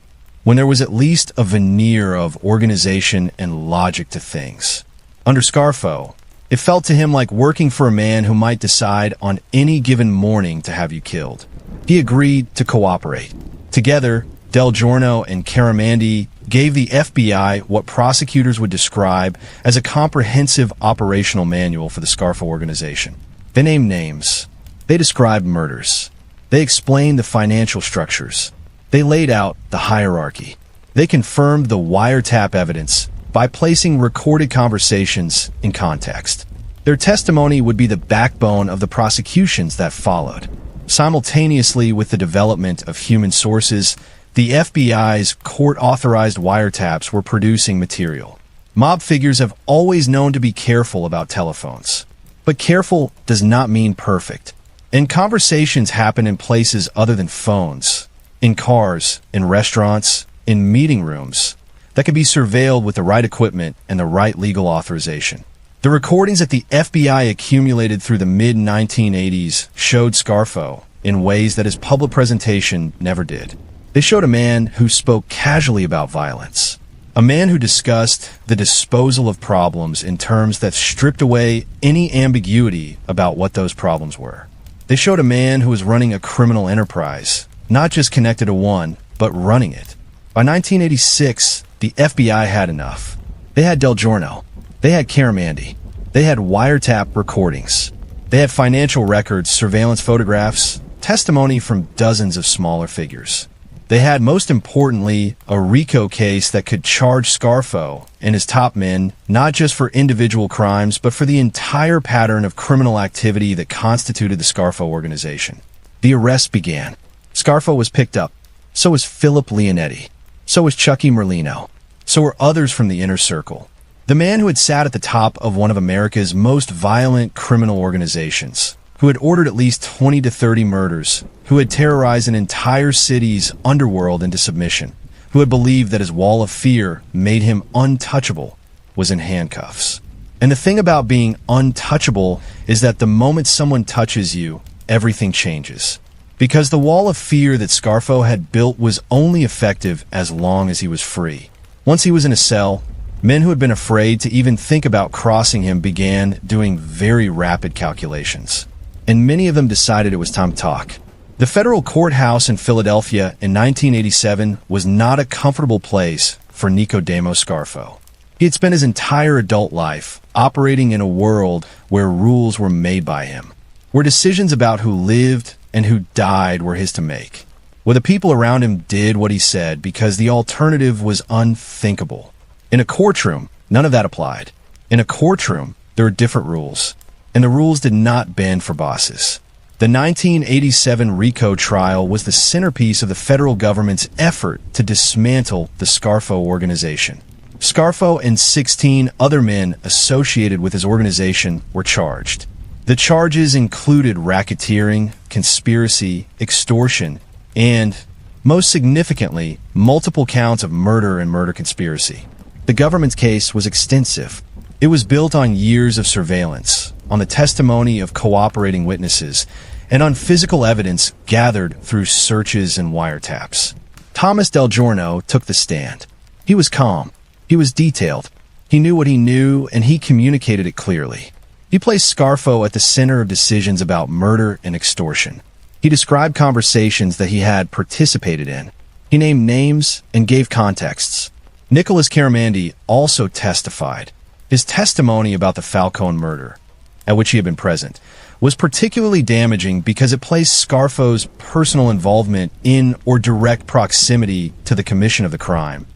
when there was at least a veneer of organization and logic to things. Under Scarfo, it felt to him like working for a man who might decide on any given morning to have you killed. He agreed to cooperate. Together, Del Giorno and Caramandi gave the FBI what prosecutors would describe as a comprehensive operational manual for the Scarfo organization. They named names. They described murders. They explained the financial structures. They laid out the hierarchy. They confirmed the wiretap evidence by placing recorded conversations in context. Their testimony would be the backbone of the prosecutions that followed. Simultaneously with the development of human sources, the FBI's court-authorized wiretaps were producing material. Mob figures have always known to be careful about telephones. But careful does not mean perfect. And conversations happen in places other than phones, in cars, in restaurants, in meeting rooms, that can be surveilled with the right equipment and the right legal authorization. The recordings that the FBI accumulated through the mid-1980s showed Scarfo in ways that his public presentation never did. They showed a man who spoke casually about violence, a man who discussed the disposal of problems in terms that stripped away any ambiguity about what those problems were. They showed a man who was running a criminal enterprise, not just connected to one, but running it. By 1986, the FBI had enough. They had Del Giorno. They had Caramandi. They had wiretap recordings. They had financial records, surveillance photographs, testimony from dozens of smaller figures. They had, most importantly, a RICO case that could charge Scarfo and his top men not just for individual crimes, but for the entire pattern of criminal activity that constituted the Scarfo organization. The arrest began. Scarfo was picked up. So was Philip Leonetti. So was Chucky Merlino. So were others from the inner circle. The man who had sat at the top of one of America's most violent criminal organizations, who had ordered at least 20 to 30 murders, who had terrorized an entire city's underworld into submission, who had believed that his wall of fear made him untouchable, was in handcuffs. And the thing about being untouchable is that the moment someone touches you, everything changes. Because the wall of fear that Scarfo had built was only effective as long as he was free. Once he was in a cell, men who had been afraid to even think about crossing him began doing very rapid calculations. And many of them decided it was time to talk. The federal courthouse in Philadelphia in 1987 was not a comfortable place for Nicodemo Scarfo. He had spent his entire adult life operating in a world where rules were made by him, where decisions about who lived and who died were his to make, where the people around him did what he said because the alternative was unthinkable. In a courtroom, none of that applied. In a courtroom, there were different rules, and the rules did not bend for bosses. The 1987 RICO trial was the centerpiece of the federal government's effort to dismantle the Scarfo organization. Scarfo and 16 other men associated with his organization were charged. The charges included racketeering, conspiracy, extortion, and, most significantly, multiple counts of murder and murder conspiracy. The government's case was extensive. It was built on years of surveillance, on the testimony of cooperating witnesses, and on physical evidence gathered through searches and wiretaps. Thomas Del Giorno took the stand. He was calm. He was detailed. He knew what he knew, and he communicated it clearly. He placed Scarfo at the center of decisions about murder and extortion. He described conversations that he had participated in. He named names and gave contexts. Nicholas Caramandi also testified. His testimony about the Falcone murder, at which he had been present, was particularly damaging because it placed Scarfo's personal involvement in or direct proximity to the commission of the crime,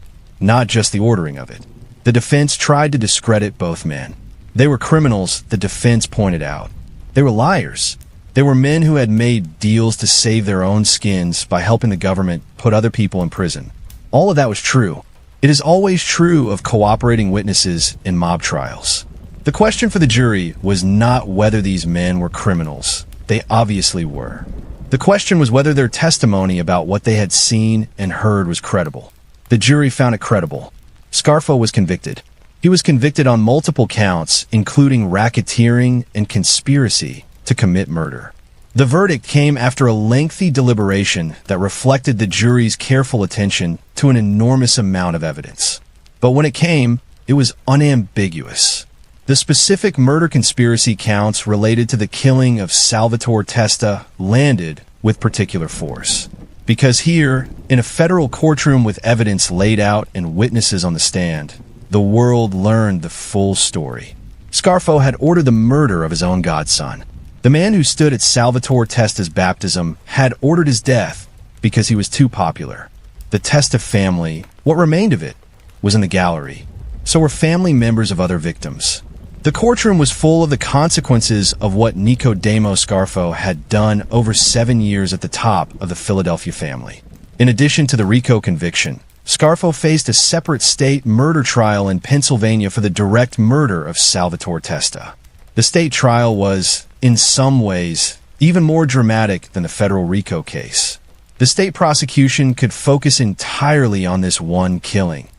not just the ordering of it. The defense tried to discredit both men. They were criminals, the defense pointed out. They were liars. They were men who had made deals to save their own skins by helping the government put other people in prison. All of that was true. It is always true of cooperating witnesses in mob trials. The question for the jury was not whether these men were criminals. They obviously were. The question was whether their testimony about what they had seen and heard was credible. The jury found it credible. Scarfo was convicted. He was convicted on multiple counts, including racketeering and conspiracy to commit murder. The verdict came after a lengthy deliberation that reflected the jury's careful attention to an enormous amount of evidence. But when it came, it was unambiguous. The specific murder conspiracy counts related to the killing of Salvatore Testa landed with particular force. Because here, in a federal courtroom with evidence laid out and witnesses on the stand, the world learned the full story. Scarfo had ordered the murder of his own godson. The man who stood at Salvatore Testa's baptism had ordered his death because he was too popular. The Testa family, what remained of it, was in the gallery. So were family members of other victims. The courtroom was full of the consequences of what Nicodemo Scarfo had done over 7 years at the top of the Philadelphia family. In addition to the RICO conviction, Scarfo faced a separate state murder trial in Pennsylvania for the direct murder of Salvatore Testa. The state trial was, in some ways, even more dramatic than the federal RICO case. The state prosecution could focus entirely on this one killing,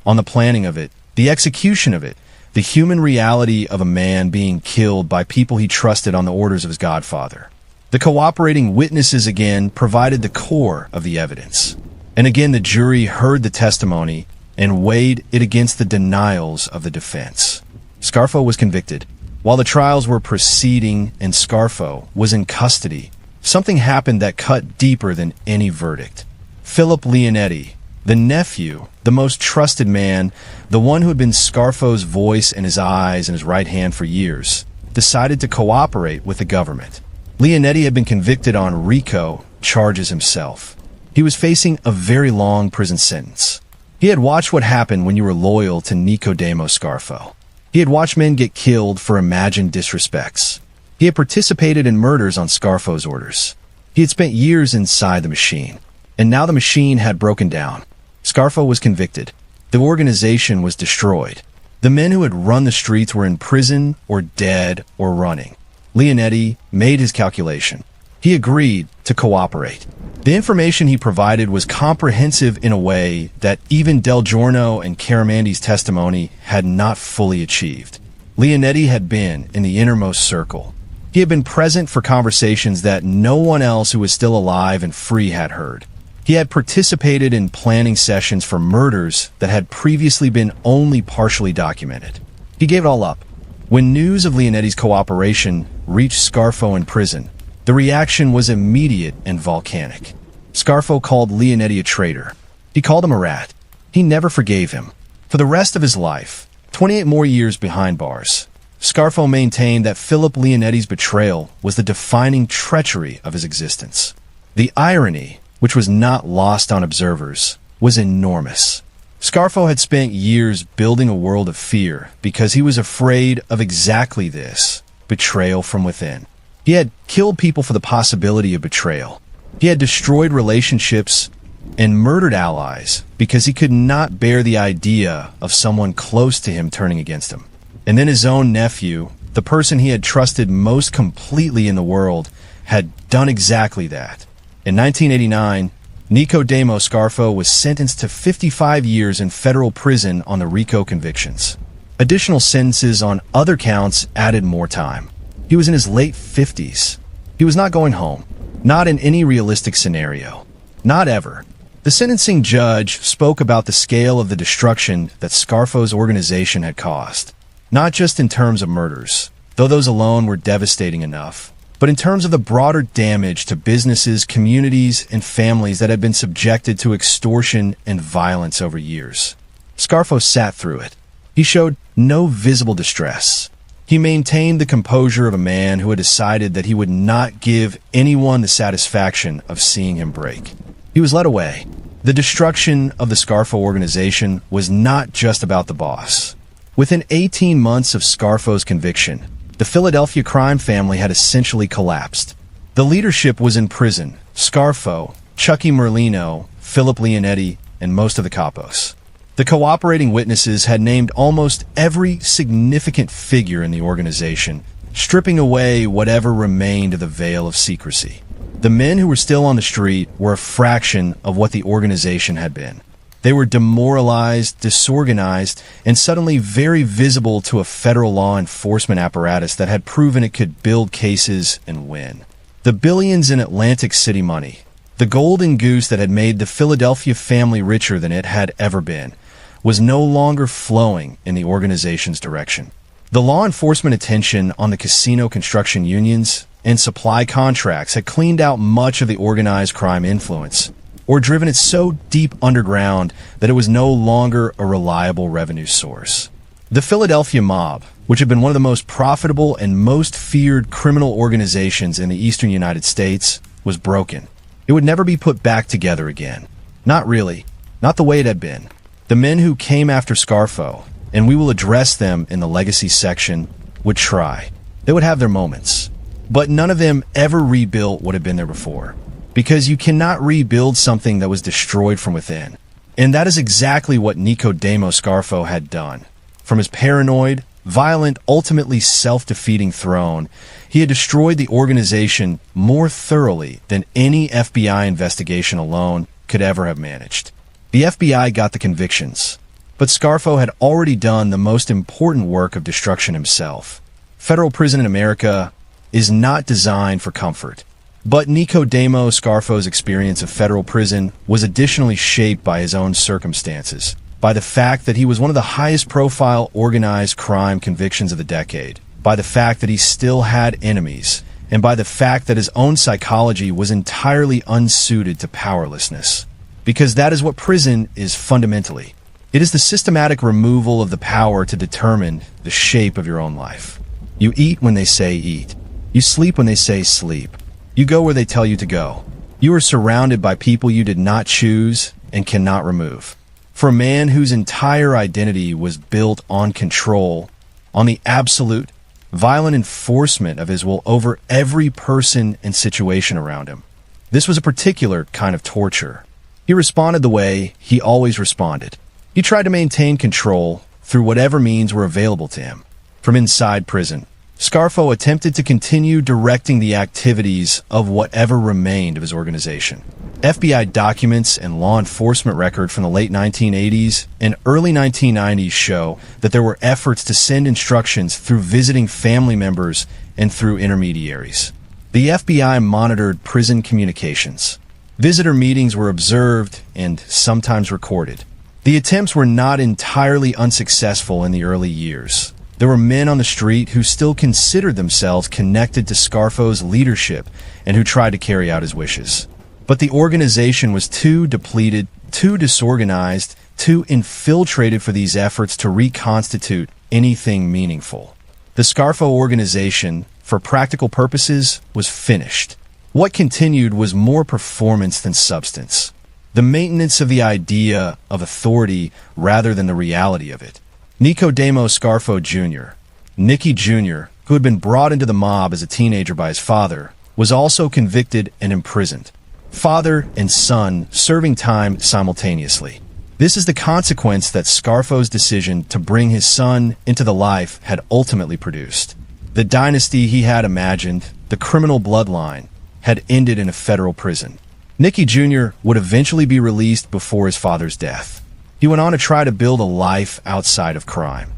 on the planning of it, the execution of it, the human reality of a man being killed by people he trusted on the orders of his godfather. The cooperating witnesses again provided the core of the evidence. And again, the jury heard the testimony and weighed it against the denials of the defense. Scarfo was convicted. While the trials were proceeding and Scarfo was in custody, something happened that cut deeper than any verdict. Philip Leonetti, the nephew, the most trusted man, the one who had been Scarfo's voice in his eyes and his right hand for years, decided to cooperate with the government. Leonetti had been convicted on RICO charges himself. He was facing a very long prison sentence. He had watched what happened when you were loyal to Nicodemo Scarfo. He had watched men get killed for imagined disrespects. He had participated in murders on Scarfo's orders. He had spent years inside the machine, and now the machine had broken down. Scarfo was convicted. The organization was destroyed. The men who had run the streets were in prison or dead or running. Leonetti made his calculation. He agreed to cooperate. The information he provided was comprehensive in a way that even Del Giorno and Caramandi's testimony had not fully achieved. Leonetti had been in the innermost circle. He had been present for conversations that no one else who was still alive and free had heard. He had participated in planning sessions for murders that had previously been only partially documented. He gave it all up. When news of Leonetti's cooperation reached Scarfo in prison, the reaction was immediate and volcanic. Scarfo called Leonetti a traitor. He called him a rat. He never forgave him. For the rest of his life, 28 more years behind bars, Scarfo maintained that Philip Leonetti's betrayal was the defining treachery of his existence. The irony, which was not lost on observers, was enormous. Scarfo had spent years building a world of fear because he was afraid of exactly this, betrayal from within. He had killed people for the possibility of betrayal. He had destroyed relationships and murdered allies because he could not bear the idea of someone close to him turning against him. And then his own nephew, the person he had trusted most completely in the world, had done exactly that. In 1989, Nicodemo Scarfo was sentenced to 55 years in federal prison on the RICO convictions. Additional sentences on other counts added more time. He was in his late 50s. He was not going home. Not in any realistic scenario. Not ever. The sentencing judge spoke about the scale of the destruction that Scarfo's organization had caused. Not just in terms of murders, though those alone were devastating enough, but in terms of the broader damage to businesses, communities, and families that had been subjected to extortion and violence over years. Scarfo sat through it. He showed no visible distress. He maintained the composure of a man who had decided that he would not give anyone the satisfaction of seeing him break. He was led away. The destruction of the Scarfo organization was not just about the boss. Within 18 months of Scarfo's conviction, the Philadelphia crime family had essentially collapsed. The leadership was in prison. Scarfo, Chucky Merlino, Philip Leonetti, and most of the capos. The cooperating witnesses had named almost every significant figure in the organization, stripping away whatever remained of the veil of secrecy. The men who were still on the street were a fraction of what the organization had been. They were demoralized, disorganized, and suddenly very visible to a federal law enforcement apparatus that had proven it could build cases and win. The The billions in Atlantic City money, the golden goose that had made the Philadelphia family richer than it had ever been, was no longer flowing in the organization's direction. The law enforcement attention on the casino construction unions and supply contracts had cleaned out much of the organized crime influence, or driven it so deep underground that it was no longer a reliable revenue source. The Philadelphia mob, which had been one of the most profitable and most feared criminal organizations in the eastern United States, was broken. It would never be put back together again. Not really. Not the way it had been. The men who came after Scarfo, and we will address them in the legacy section, would try. They would have their moments. But none of them ever rebuilt what had been there before. Because you cannot rebuild something that was destroyed from within. And that is exactly what Nicky Scarfo had done. From his paranoid, violent, ultimately self-defeating throne, he had destroyed the organization more thoroughly than any FBI investigation alone could ever have managed. The FBI got the convictions, but Scarfo had already done the most important work of destruction himself. Federal prison in America is not designed for comfort. But Nicky Scarfo's experience of federal prison was additionally shaped by his own circumstances, by the fact that he was one of the highest profile organized crime convictions of the decade, by the fact that he still had enemies, and by the fact that his own psychology was entirely unsuited to powerlessness. Because that is what prison is fundamentally. It is the systematic removal of the power to determine the shape of your own life. You eat when they say eat. You sleep when they say sleep. You go where they tell you to go. You are surrounded by people you did not choose and cannot remove. For a man whose entire identity was built on control, on the absolute, violent enforcement of his will over every person and situation around him. This was a particular kind of torture. He responded the way he always responded. He tried to maintain control through whatever means were available to him. From inside prison, Scarfo attempted to continue directing the activities of whatever remained of his organization. FBI documents and law enforcement record from the late 1980s and early 1990s show that there were efforts to send instructions through visiting family members and through intermediaries. The FBI monitored prison communications. Visitor meetings were observed and sometimes recorded. The attempts were not entirely unsuccessful in the early years. There were men on the street who still considered themselves connected to Scarfo's leadership and who tried to carry out his wishes. But the organization was too depleted, too disorganized, too infiltrated for these efforts to reconstitute anything meaningful. The Scarfo organization, for practical purposes, was finished. What continued was more performance than substance. The maintenance of the idea of authority rather than the reality of it. Nicky Scarfo Jr., Nicky Jr., who had been brought into the mob as a teenager by his father, was also convicted and imprisoned. Father and son serving time simultaneously. This is the consequence that Scarfo's decision to bring his son into the life had ultimately produced. The dynasty he had imagined, the criminal bloodline, had ended in a federal prison. Nicky Jr. would eventually be released before his father's death. He went on to try to build a life outside of crime,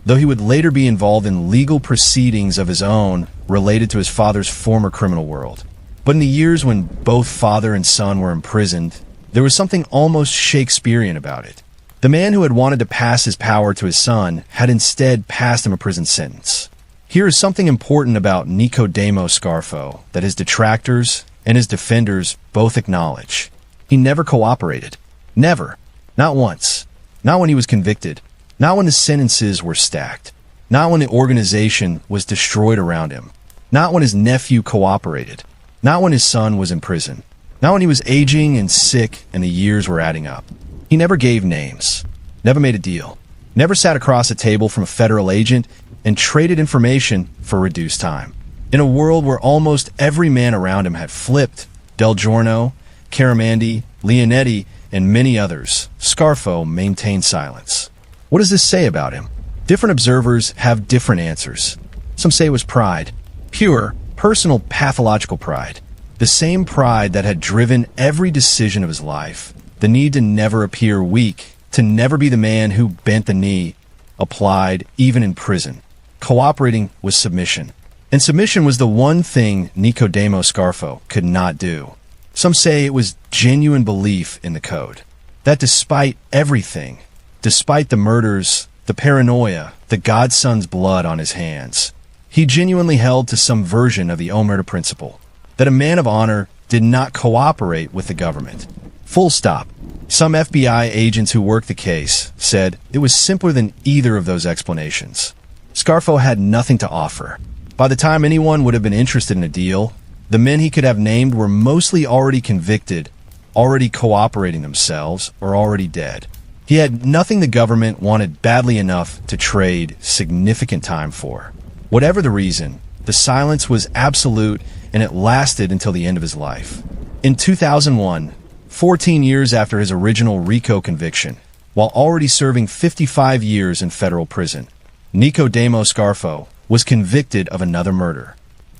though he would later be involved in legal proceedings of his own related to his father's former criminal world. But in the years when both father and son were imprisoned, there was something almost Shakespearean about it. The man who had wanted to pass his power to his son had instead passed him a prison sentence. Here is something important about Nicky Scarfo that his detractors and his defenders both acknowledge. He never cooperated. Never. Not once. Not when he was convicted. Not when the sentences were stacked. Not when the organization was destroyed around him. Not when his nephew cooperated. Not when his son was in prison. Not when he was aging and sick and the years were adding up. He never gave names. Never made a deal. Never sat across a table from a federal agent and traded information for reduced time. In a world where almost every man around him had flipped, Del Giorno, Caramandi, Leonetti, and many others, Scarfo maintained silence. What does this say about him? Different observers have different answers. Some say it was pride. Pure, personal, pathological pride. The same pride that had driven every decision of his life. The need to never appear weak, to never be the man who bent the knee, applied even in prison. Cooperating was submission. And submission was the one thing Nicky Scarfo could not do. Some say it was genuine belief in the code. That despite everything, despite the murders, the paranoia, the godson's blood on his hands, he genuinely held to some version of the omerta principle, that a man of honor did not cooperate with the government. Full stop. Some FBI agents who worked the case said it was simpler than either of those explanations. Scarfo had nothing to offer. By the time anyone would have been interested in a deal, the men he could have named were mostly already convicted, already cooperating themselves, or already dead. He had nothing the government wanted badly enough to trade significant time for. Whatever the reason, the silence was absolute, and it lasted until the end of his life. In 2001, 14 years after his original RICO conviction, while already serving 55 years in federal prison, Nicky Scarfo was convicted of another murder.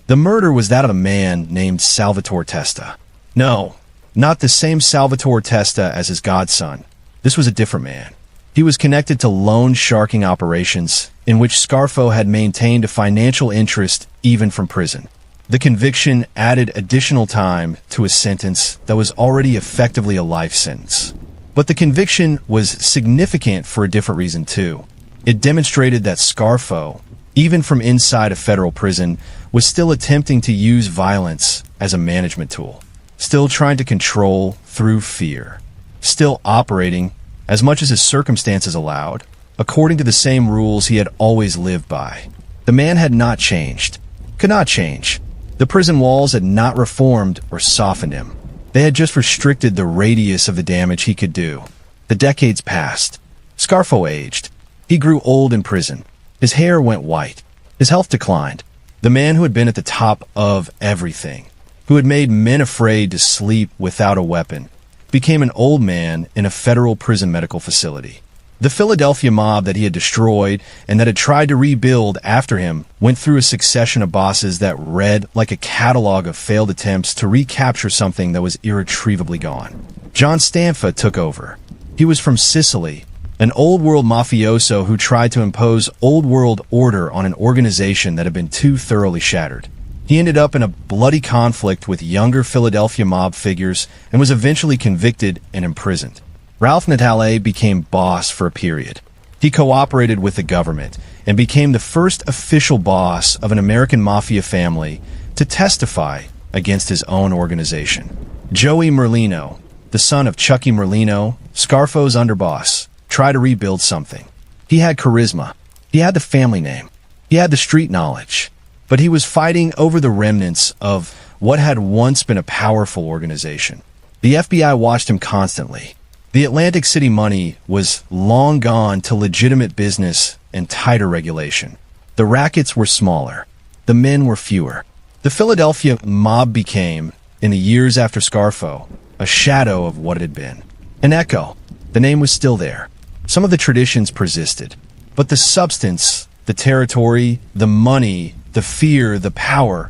The murder was that of a man named Salvatore Testa. No, not the same Salvatore Testa as his godson. This was a different man. He was connected to loan sharking operations in which Scarfo had maintained a financial interest even from prison. The conviction added additional time to a sentence that was already effectively a life sentence. But the conviction was significant for a different reason too. It demonstrated that Scarfo, even from inside a federal prison, was still attempting to use violence as a management tool, still trying to control through fear, still operating, as much as his circumstances allowed, according to the same rules he had always lived by. The man had not changed, could not change. The prison walls had not reformed or softened him. They had just restricted the radius of the damage he could do. The decades passed. Scarfo aged. He grew old in prison. His hair went white. His health declined. The man who had been at the top of everything, who had made men afraid to sleep without a weapon, became an old man in a federal prison medical facility. The Philadelphia mob that he had destroyed and that had tried to rebuild after him went through a succession of bosses that read like a catalog of failed attempts to recapture something that was irretrievably gone. John Stanfa took over. He was from Sicily, an old-world mafioso who tried to impose old-world order on an organization that had been too thoroughly shattered. He ended up in a bloody conflict with younger Philadelphia mob figures and was eventually convicted and imprisoned. Ralph Natale became boss for a period. He cooperated with the government and became the first official boss of an American mafia family to testify against his own organization. Joey Merlino, the son of Chucky Merlino, Scarfo's underboss, tried to rebuild something. He had charisma. He had the family name. He had the street knowledge. But he was fighting over the remnants of what had once been a powerful organization. The FBI watched him constantly. The Atlantic City money was long gone to legitimate business and tighter regulation. The rackets were smaller. The men were fewer. The Philadelphia mob became, in the years after Scarfo, a shadow of what it had been. An echo. The name was still there. Some of the traditions persisted. But the substance, the territory, the money, the fear, the power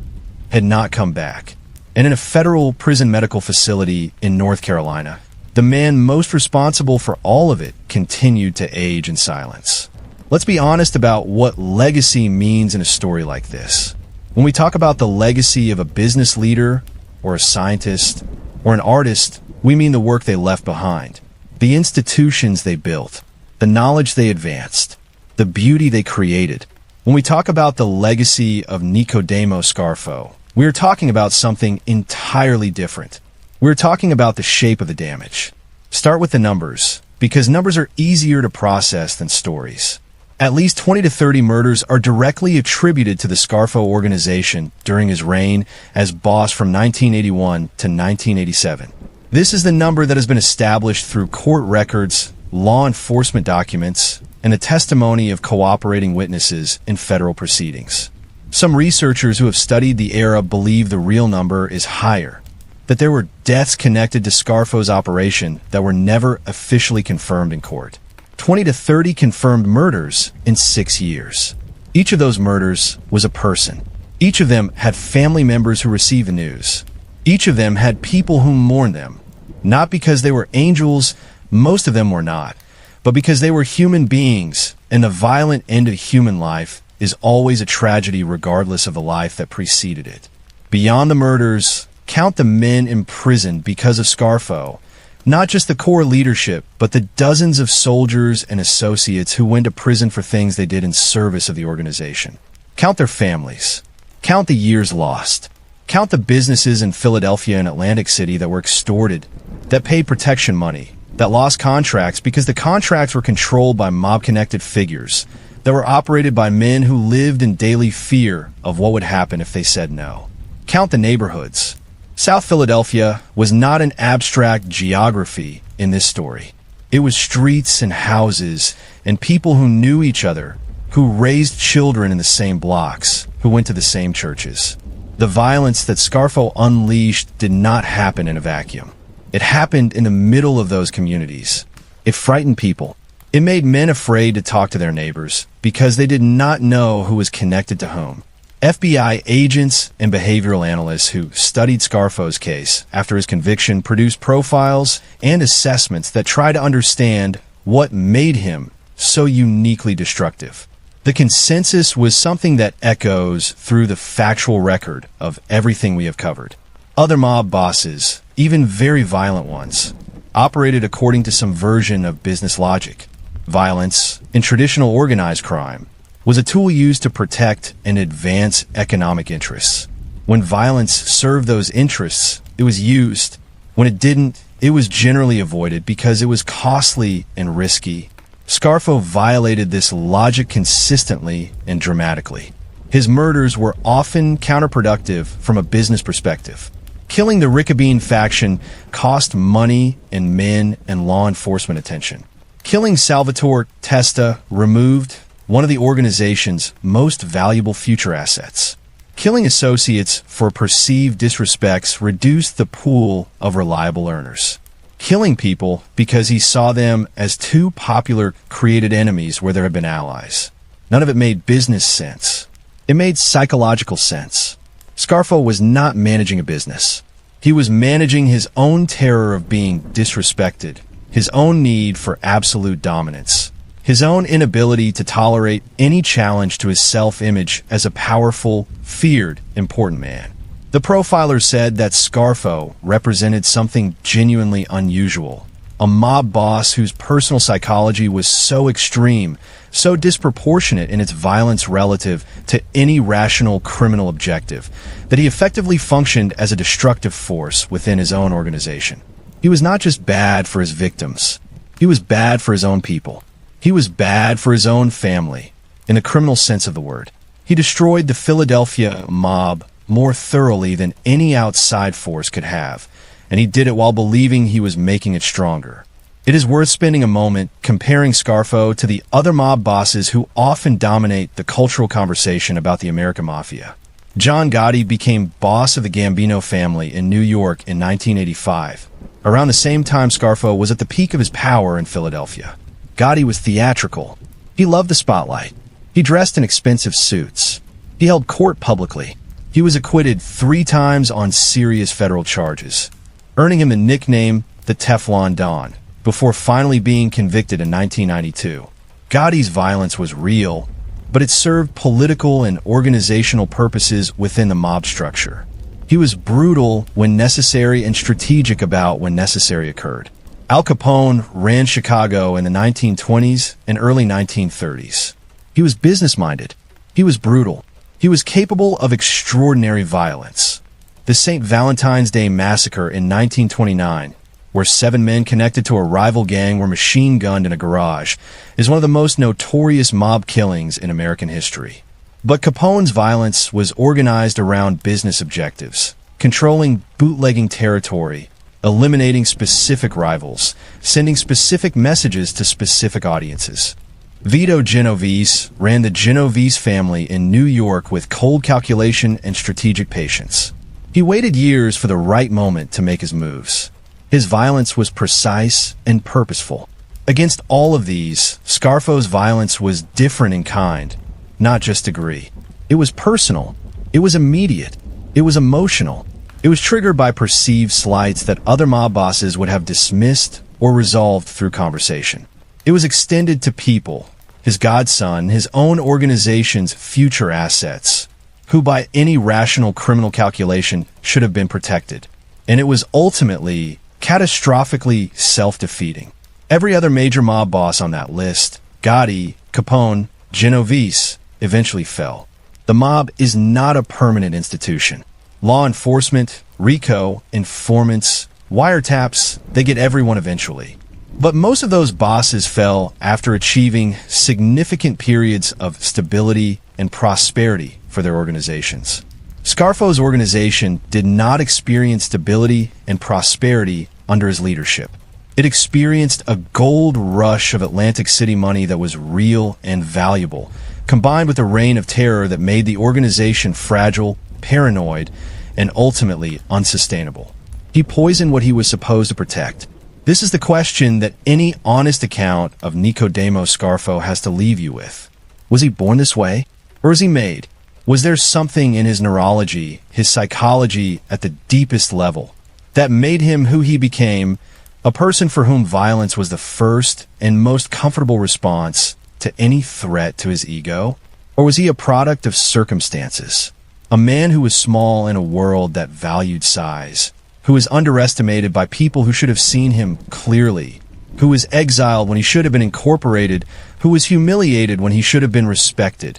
had not come back. And in a federal prison medical facility in North Carolina, the man most responsible for all of it continued to age in silence. Let's be honest about what legacy means in a story like this. When we talk about the legacy of a business leader, or a scientist, or an artist, we mean the work they left behind, the institutions they built, the knowledge they advanced, the beauty they created. When we talk about the legacy of Nicky Scarfo, we are talking about something entirely different. We're talking about the shape of the damage. Start with the numbers, because numbers are easier to process than stories. At least 20 to 30 murders are directly attributed to the Scarfo organization during his reign as boss from 1981 to 1987. This is the number that has been established through court records, law enforcement documents, and the testimony of cooperating witnesses in federal proceedings. Some researchers who have studied the era believe the real number is higher, that there were deaths connected to Scarfo's operation that were never officially confirmed in court. 20 to 30 confirmed murders in 6 years. Each of those murders was a person. Each of them had family members who received the news. Each of them had people who mourned them. Not because they were angels, most of them were not, but because they were human beings, and the violent end of human life is always a tragedy regardless of the life that preceded it. Beyond the murders, count the men imprisoned because of Scarfo. Not just the core leadership, but the dozens of soldiers and associates who went to prison for things they did in service of the organization. Count their families. Count the years lost. Count the businesses in Philadelphia and Atlantic City that were extorted, that paid protection money, that lost contracts because the contracts were controlled by mob-connected figures, that were operated by men who lived in daily fear of what would happen if they said no. Count the neighborhoods. South Philadelphia was not an abstract geography in this story. It was streets and houses and people who knew each other, who raised children in the same blocks, who went to the same churches. The violence that Scarfo unleashed did not happen in a vacuum. It happened in the middle of those communities. It frightened people. It made men afraid to talk to their neighbors because they did not know who was connected to whom. FBI agents and behavioral analysts who studied Scarfo's case after his conviction produced profiles and assessments that try to understand what made him so uniquely destructive. The consensus was something that echoes through the factual record of everything we have covered. Other mob bosses, even very violent ones, operated according to some version of business logic. Violence, in traditional organized crime, was a tool used to protect and advance economic interests. When violence served those interests, it was used. When it didn't, it was generally avoided because it was costly and risky. Scarfo violated this logic consistently and dramatically. His murders were often counterproductive from a business perspective. Killing the Riccabine faction cost money and men and law enforcement attention. Killing Salvatore Testa removed one of the organization's most valuable future assets. Killing associates for perceived disrespects reduced the pool of reliable earners. Killing people because he saw them as too popular created enemies where there had been allies. None of it made business sense. It made psychological sense. Scarfo was not managing a business. He was managing his own terror of being disrespected, his own need for absolute dominance, his own inability to tolerate any challenge to his self-image as a powerful, feared, important man. The profiler said that Scarfo represented something genuinely unusual, a mob boss whose personal psychology was so extreme, so disproportionate in its violence relative to any rational criminal objective, that he effectively functioned as a destructive force within his own organization. He was not just bad for his victims. He was bad for his own people. He was bad for his own family, in the criminal sense of the word. He destroyed the Philadelphia mob more thoroughly than any outside force could have, and he did it while believing he was making it stronger. It is worth spending a moment comparing Scarfo to the other mob bosses who often dominate the cultural conversation about the American Mafia. John Gotti became boss of the Gambino family in New York in 1985, around the same time Scarfo was at the peak of his power in Philadelphia. Gotti was theatrical. He loved the spotlight. He dressed in expensive suits. He held court publicly. He was acquitted 3 times on serious federal charges, earning him the nickname the Teflon Don, before finally being convicted in 1992. Gotti's violence was real, but it served political and organizational purposes within the mob structure. He was brutal when necessary and strategic about when necessary occurred. Al Capone ran Chicago in the 1920s and early 1930s. He was business-minded. He was brutal. He was capable of extraordinary violence. The St. Valentine's Day Massacre in 1929, where 7 men connected to a rival gang were machine-gunned in a garage, is one of the most notorious mob killings in American history. But Capone's violence was organized around business objectives, controlling bootlegging territory, eliminating specific rivals, sending specific messages to specific audiences. Vito Genovese ran the Genovese family in New York with cold calculation and strategic patience. He waited years for the right moment to make his moves. His violence was precise and purposeful. Against all of these, Scarfo's violence was different in kind, not just degree. It was personal. It was immediate. It was emotional. It was triggered by perceived slights that other mob bosses would have dismissed or resolved through conversation. It was extended to people, his godson, his own organization's future assets, who by any rational criminal calculation should have been protected. And it was ultimately catastrophically self-defeating. Every other major mob boss on that list, Gotti, Capone, Genovese, eventually fell. The mob is not a permanent institution. Law enforcement, RICO, informants, wiretaps, they get everyone eventually. But most of those bosses fell after achieving significant periods of stability and prosperity for their organizations. Scarfo's organization did not experience stability and prosperity under his leadership. It experienced a gold rush of Atlantic City money that was real and valuable, combined with a reign of terror that made the organization fragile, paranoid, and ultimately unsustainable. He poisoned what he was supposed to protect. This is the question that any honest account of Nicodemo Scarfo has to leave you with. Was he born this way? Or was he made? Was there something in his neurology, his psychology at the deepest level, that made him who he became, a person for whom violence was the first and most comfortable response to any threat to his ego? Or was he a product of circumstances? A man who was small in a world that valued size, who was underestimated by people who should have seen him clearly, who was exiled when he should have been incorporated, who was humiliated when he should have been respected,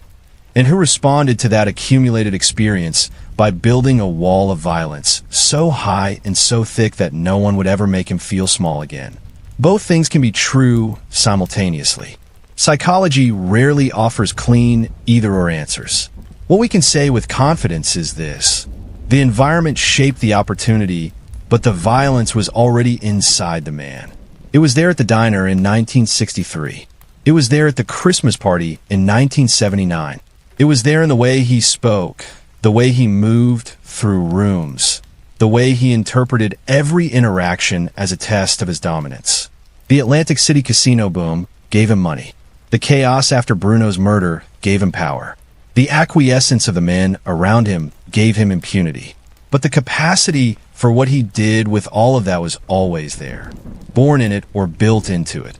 and who responded to that accumulated experience by building a wall of violence so high and so thick that no one would ever make him feel small again. Both things can be true simultaneously. Psychology rarely offers clean either-or answers. What we can say with confidence is this: the environment shaped the opportunity, but the violence was already inside the man. It was there at the diner in 1963. It was there at the Christmas party in 1979. It was there in the way he spoke, the way he moved through rooms, the way he interpreted every interaction as a test of his dominance. The Atlantic City casino boom gave him money. The chaos after Bruno's murder gave him power. The acquiescence of the men around him gave him impunity. But the capacity for what he did with all of that was always there, born in it or built into it.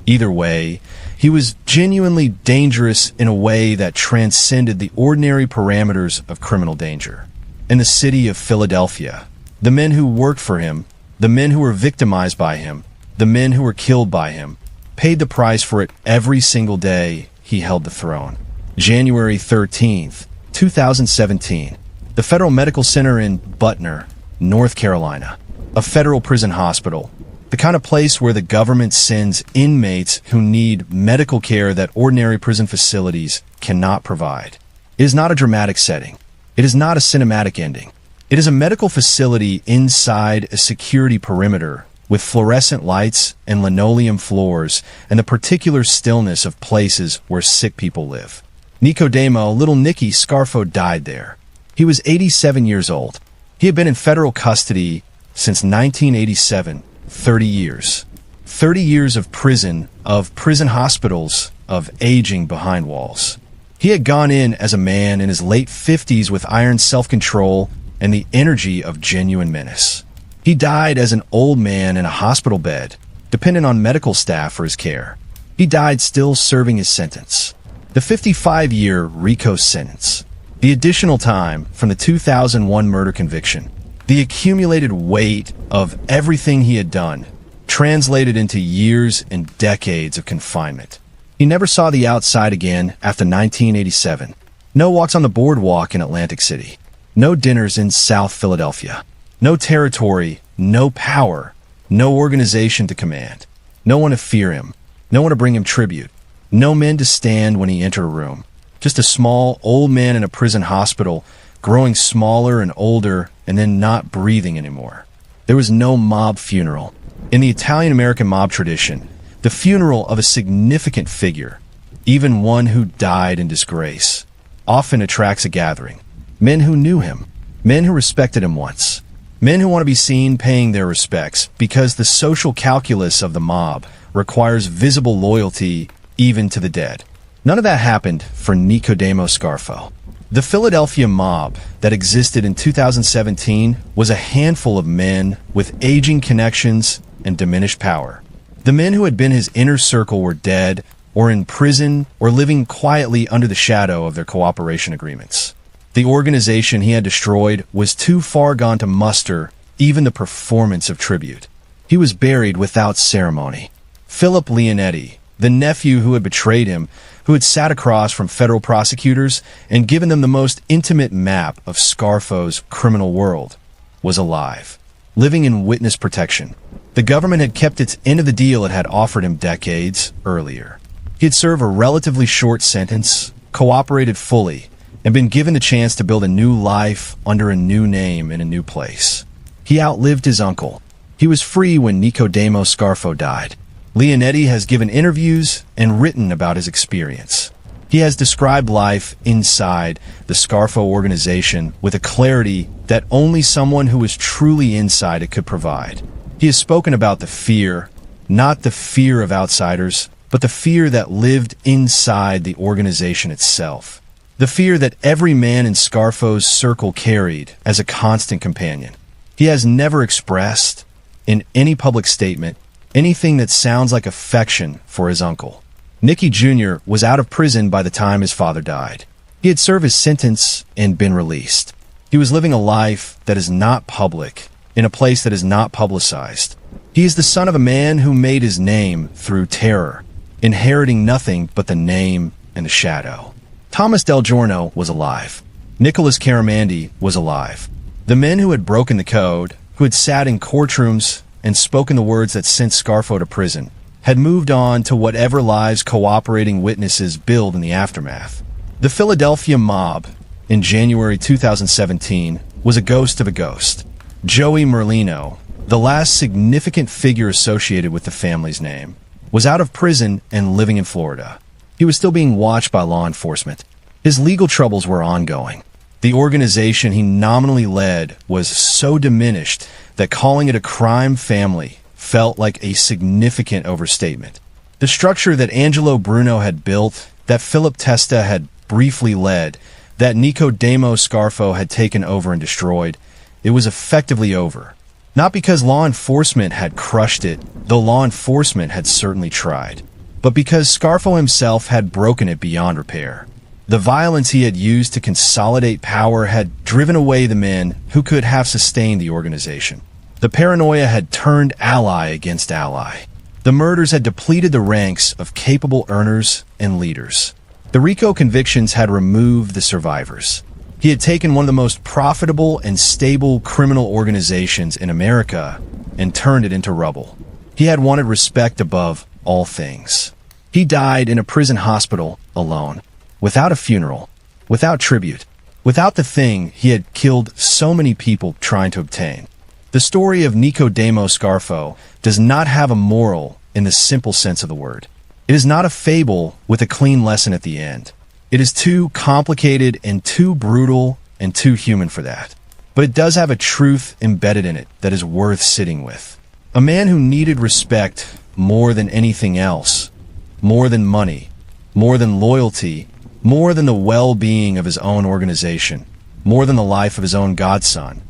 Either way, he was genuinely dangerous in a way that transcended the ordinary parameters of criminal danger. In the city of Philadelphia, the men who worked for him, the men who were victimized by him, the men who were killed by him, paid the price for it every single day he held the throne. January 13th, 2017, the Federal Medical Center in Butner, North Carolina, a federal prison hospital, the kind of place where the government sends inmates who need medical care that ordinary prison facilities cannot provide. It is not a dramatic setting. It is not a cinematic ending. It is a medical facility inside a security perimeter with fluorescent lights and linoleum floors and the particular stillness of places where sick people live. Nicodemo, little Nicky Scarfo, died there. He was 87 years old. He had been in federal custody since 1987, 30 years. 30 years of prison hospitals, of aging behind walls. He had gone in as a man in his late 50s with iron self-control and the energy of genuine menace. He died as an old man in a hospital bed, dependent on medical staff for his care. He died still serving his sentence. The 55-year RICO sentence. The additional time from the 2001 murder conviction. The accumulated weight of everything he had done, translated into years and decades of confinement. He never saw the outside again after 1987. No walks on the boardwalk in Atlantic City. No dinners in South Philadelphia. No territory, no power, no organization to command. No one to fear him. No one to bring him tribute. No men to stand when he entered a room. Just a small, old man in a prison hospital, growing smaller and older, and then not breathing anymore. There was no mob funeral. In the Italian-American mob tradition, the funeral of a significant figure, even one who died in disgrace, often attracts a gathering. Men who knew him, men who respected him once, men who want to be seen paying their respects because the social calculus of the mob requires visible loyalty even to the dead. None of that happened for Nicodemo Scarfo. The Philadelphia mob that existed in 2017 was a handful of men with aging connections and diminished power. The men who had been his inner circle were dead or in prison, or living quietly under the shadow of their cooperation agreements. The organization he had destroyed was too far gone to muster even the performance of tribute. He was buried without ceremony. Philip Leonetti, the nephew who had betrayed him, who had sat across from federal prosecutors and given them the most intimate map of Scarfo's criminal world, was alive, living in witness protection. The government had kept its end of the deal it had offered him decades earlier. He had served a relatively short sentence, cooperated fully, and been given the chance to build a new life under a new name in a new place. He outlived his uncle. He was free when Nicodemo Scarfo died. Leonetti has given interviews and written about his experience. He has described life inside the Scarfo organization with a clarity that only someone who was truly inside it could provide. He has spoken about the fear, not the fear of outsiders, but the fear that lived inside the organization itself. The fear that every man in Scarfo's circle carried as a constant companion. He has never expressed, in any public statement, anything that sounds like affection for his uncle. Nicky Jr. was out of prison by the time his father died. He had served his sentence and been released. He was living a life that is not public, in a place that is not publicized. He is the son of a man who made his name through terror, inheriting nothing but the name and the shadow. Thomas Del Giorno was alive. Nicholas Caramandi was alive. The men who had broken the code, who had sat in courtrooms and spoken the words that sent Scarfo to prison, had moved on to whatever lives cooperating witnesses build in the aftermath. The Philadelphia mob, in January 2017, was a ghost of a ghost. Joey Merlino, the last significant figure associated with the family's name, was out of prison and living in Florida. He was still being watched by law enforcement. His legal troubles were ongoing. The organization he nominally led was so diminished that calling it a crime family felt like a significant overstatement. The structure that Angelo Bruno had built, that Philip Testa had briefly led, that Nicodemo Scarfo had taken over and destroyed, it was effectively over. Not because law enforcement had crushed it, though law enforcement had certainly tried, but because Scarfo himself had broken it beyond repair. The violence he had used to consolidate power had driven away the men who could have sustained the organization. The paranoia had turned ally against ally. The murders had depleted the ranks of capable earners and leaders. The RICO convictions had removed the survivors. He had taken one of the most profitable and stable criminal organizations in America and turned it into rubble. He had wanted respect above all things. He died in a prison hospital alone, without a funeral, without tribute, without the thing he had killed so many people trying to obtain. The story of Nicodemo Scarfo does not have a moral in the simple sense of the word. It is not a fable with a clean lesson at the end. It is too complicated and too brutal and too human for that. But it does have a truth embedded in it that is worth sitting with. A man who needed respect more than anything else, more than money, more than loyalty, more than the well-being of his own organization, more than the life of his own godson,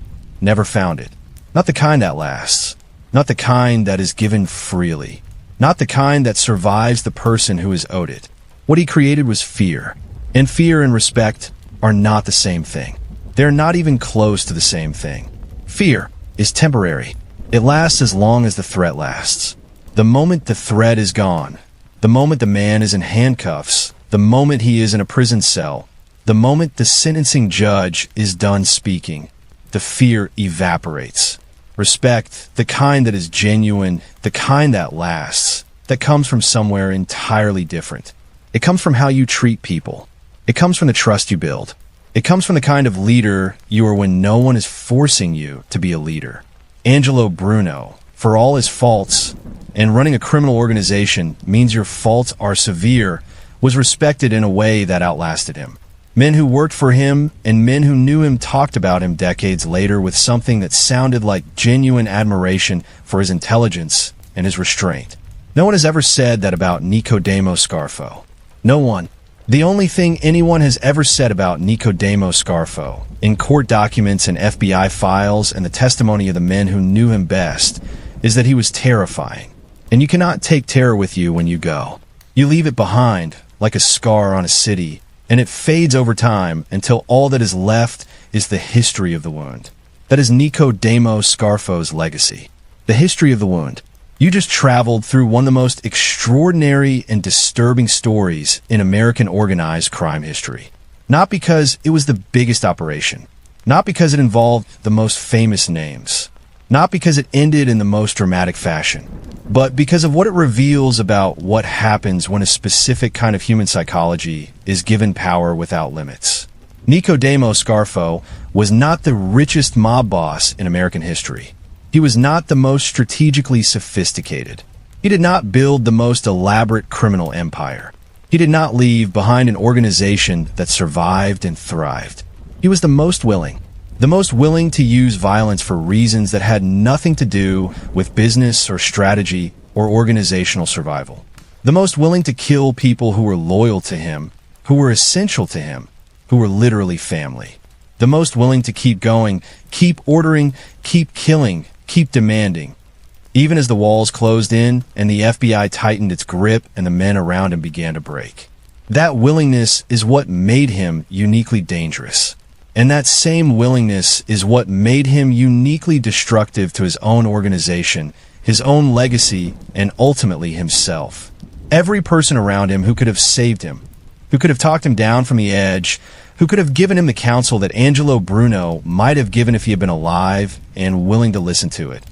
never found it. Not the kind that lasts, not the kind that is given freely, not the kind that survives the person who is owed it. What he created was fear. And fear and respect are not the same thing. They're not even close to the same thing. Fear is temporary. It lasts as long as the threat lasts. The moment the threat is gone, the moment the man is in handcuffs, the moment he is in a prison cell, the moment the sentencing judge is done speaking, the fear evaporates. Respect, the kind that is genuine, the kind that lasts, that comes from somewhere entirely different. It comes from how you treat people. It comes from the trust you build. It comes from the kind of leader you are when no one is forcing you to be a leader. Angelo Bruno, for all his faults, and running a criminal organization means your faults are severe, was respected in a way that outlasted him. Men who worked for him and men who knew him talked about him decades later with something that sounded like genuine admiration for his intelligence and his restraint. No one has ever said that about Nicodemo Scarfo. No one. The only thing anyone has ever said about Nicodemo Scarfo, in court documents and FBI files and the testimony of the men who knew him best, is that he was terrifying. And you cannot take terror with you when you go. You leave it behind, like a scar on a city, and it fades over time until all that is left is the history of the wound. That is Nicky Scarfo's legacy. The history of the wound. You just traveled through one of the most extraordinary and disturbing stories in American organized crime history. Not because it was the biggest operation. Not because it involved the most famous names. Not because it ended in the most dramatic fashion. But because of what it reveals about what happens when a specific kind of human psychology is given power without limits. Nicky Scarfo was not the richest mob boss in American history. He was not the most strategically sophisticated. He did not build the most elaborate criminal empire. He did not leave behind an organization that survived and thrived. He was the most willing to use violence for reasons that had nothing to do with business or strategy or organizational survival. The most willing to kill people who were loyal to him, who were essential to him, who were literally family. The most willing to keep going, keep ordering, keep killing, keep demanding, even as the walls closed in and the FBI tightened its grip and the men around him began to break. That willingness is what made him uniquely dangerous. And that same willingness is what made him uniquely destructive to his own organization, his own legacy, and ultimately himself. Every person around him who could have saved him, who could have talked him down from the edge, who could have given him the counsel that Angelo Bruno might have given if he had been alive and willing to listen to it,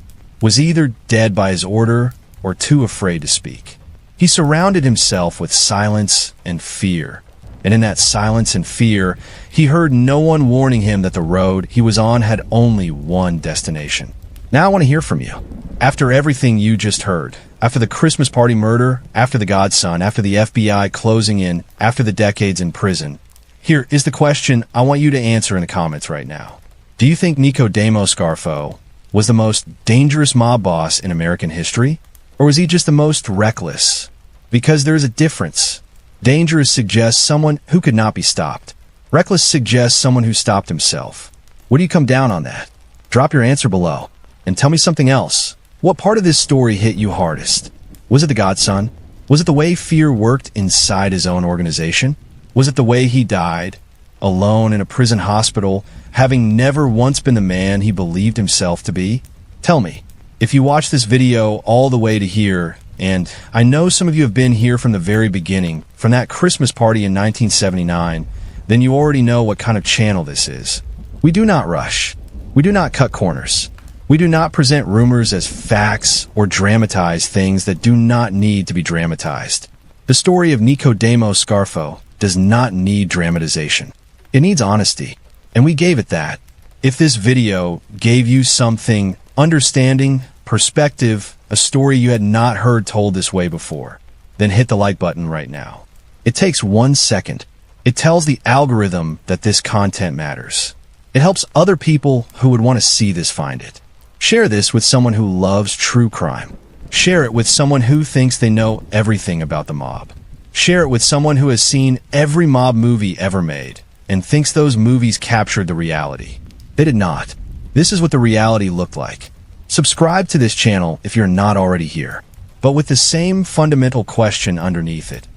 was either dead by his order or too afraid to speak. He surrounded himself with silence and fear. And in that silence and fear, he heard no one warning him that the road he was on had only one destination. Now I want to hear from you. After everything you just heard, after the Christmas party murder, after the godson, after the FBI closing in, after the decades in prison, here is the question I want you to answer in the comments right now. Do you think Nicky Scarfo was the most dangerous mob boss in American history? Or was he just the most reckless? Because there's a difference. Dangerous suggests someone who could not be stopped. Reckless suggests someone who stopped himself. What do you come down on that? Drop your answer below. And tell me something else. What part of this story hit you hardest? Was it the godson? Was it the way fear worked inside his own organization? Was it the way he died, alone in a prison hospital, having never once been the man he believed himself to be? Tell me, if you watch this video all the way to here, and I know some of you have been here from the very beginning, from that Christmas party in 1979, then you already know what kind of channel this is. We do not rush. We do not cut corners. We do not present rumors as facts or dramatize things that do not need to be dramatized. The story of Nicky Scarfo does not need dramatization. It needs honesty, and we gave it that. If this video gave you something, understanding, perspective, a story you had not heard told this way before, then hit the like button right now. It takes 1 second. It tells the algorithm that this content matters. It helps other people who would want to see this find it. Share this with someone who loves true crime. Share it with someone who thinks they know everything about the mob. Share it with someone who has seen every mob movie ever made and thinks those movies captured the reality. They did not. This is what the reality looked like. Subscribe to this channel if you're not already here, but with the same fundamental question underneath it.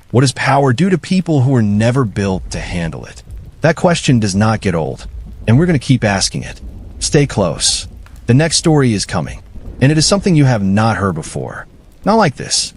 What does power do to people who were never built to handle it? That question does not get old, and we're going to keep asking it. Stay close. The next story is coming, and it is something you have not heard before. Not like this.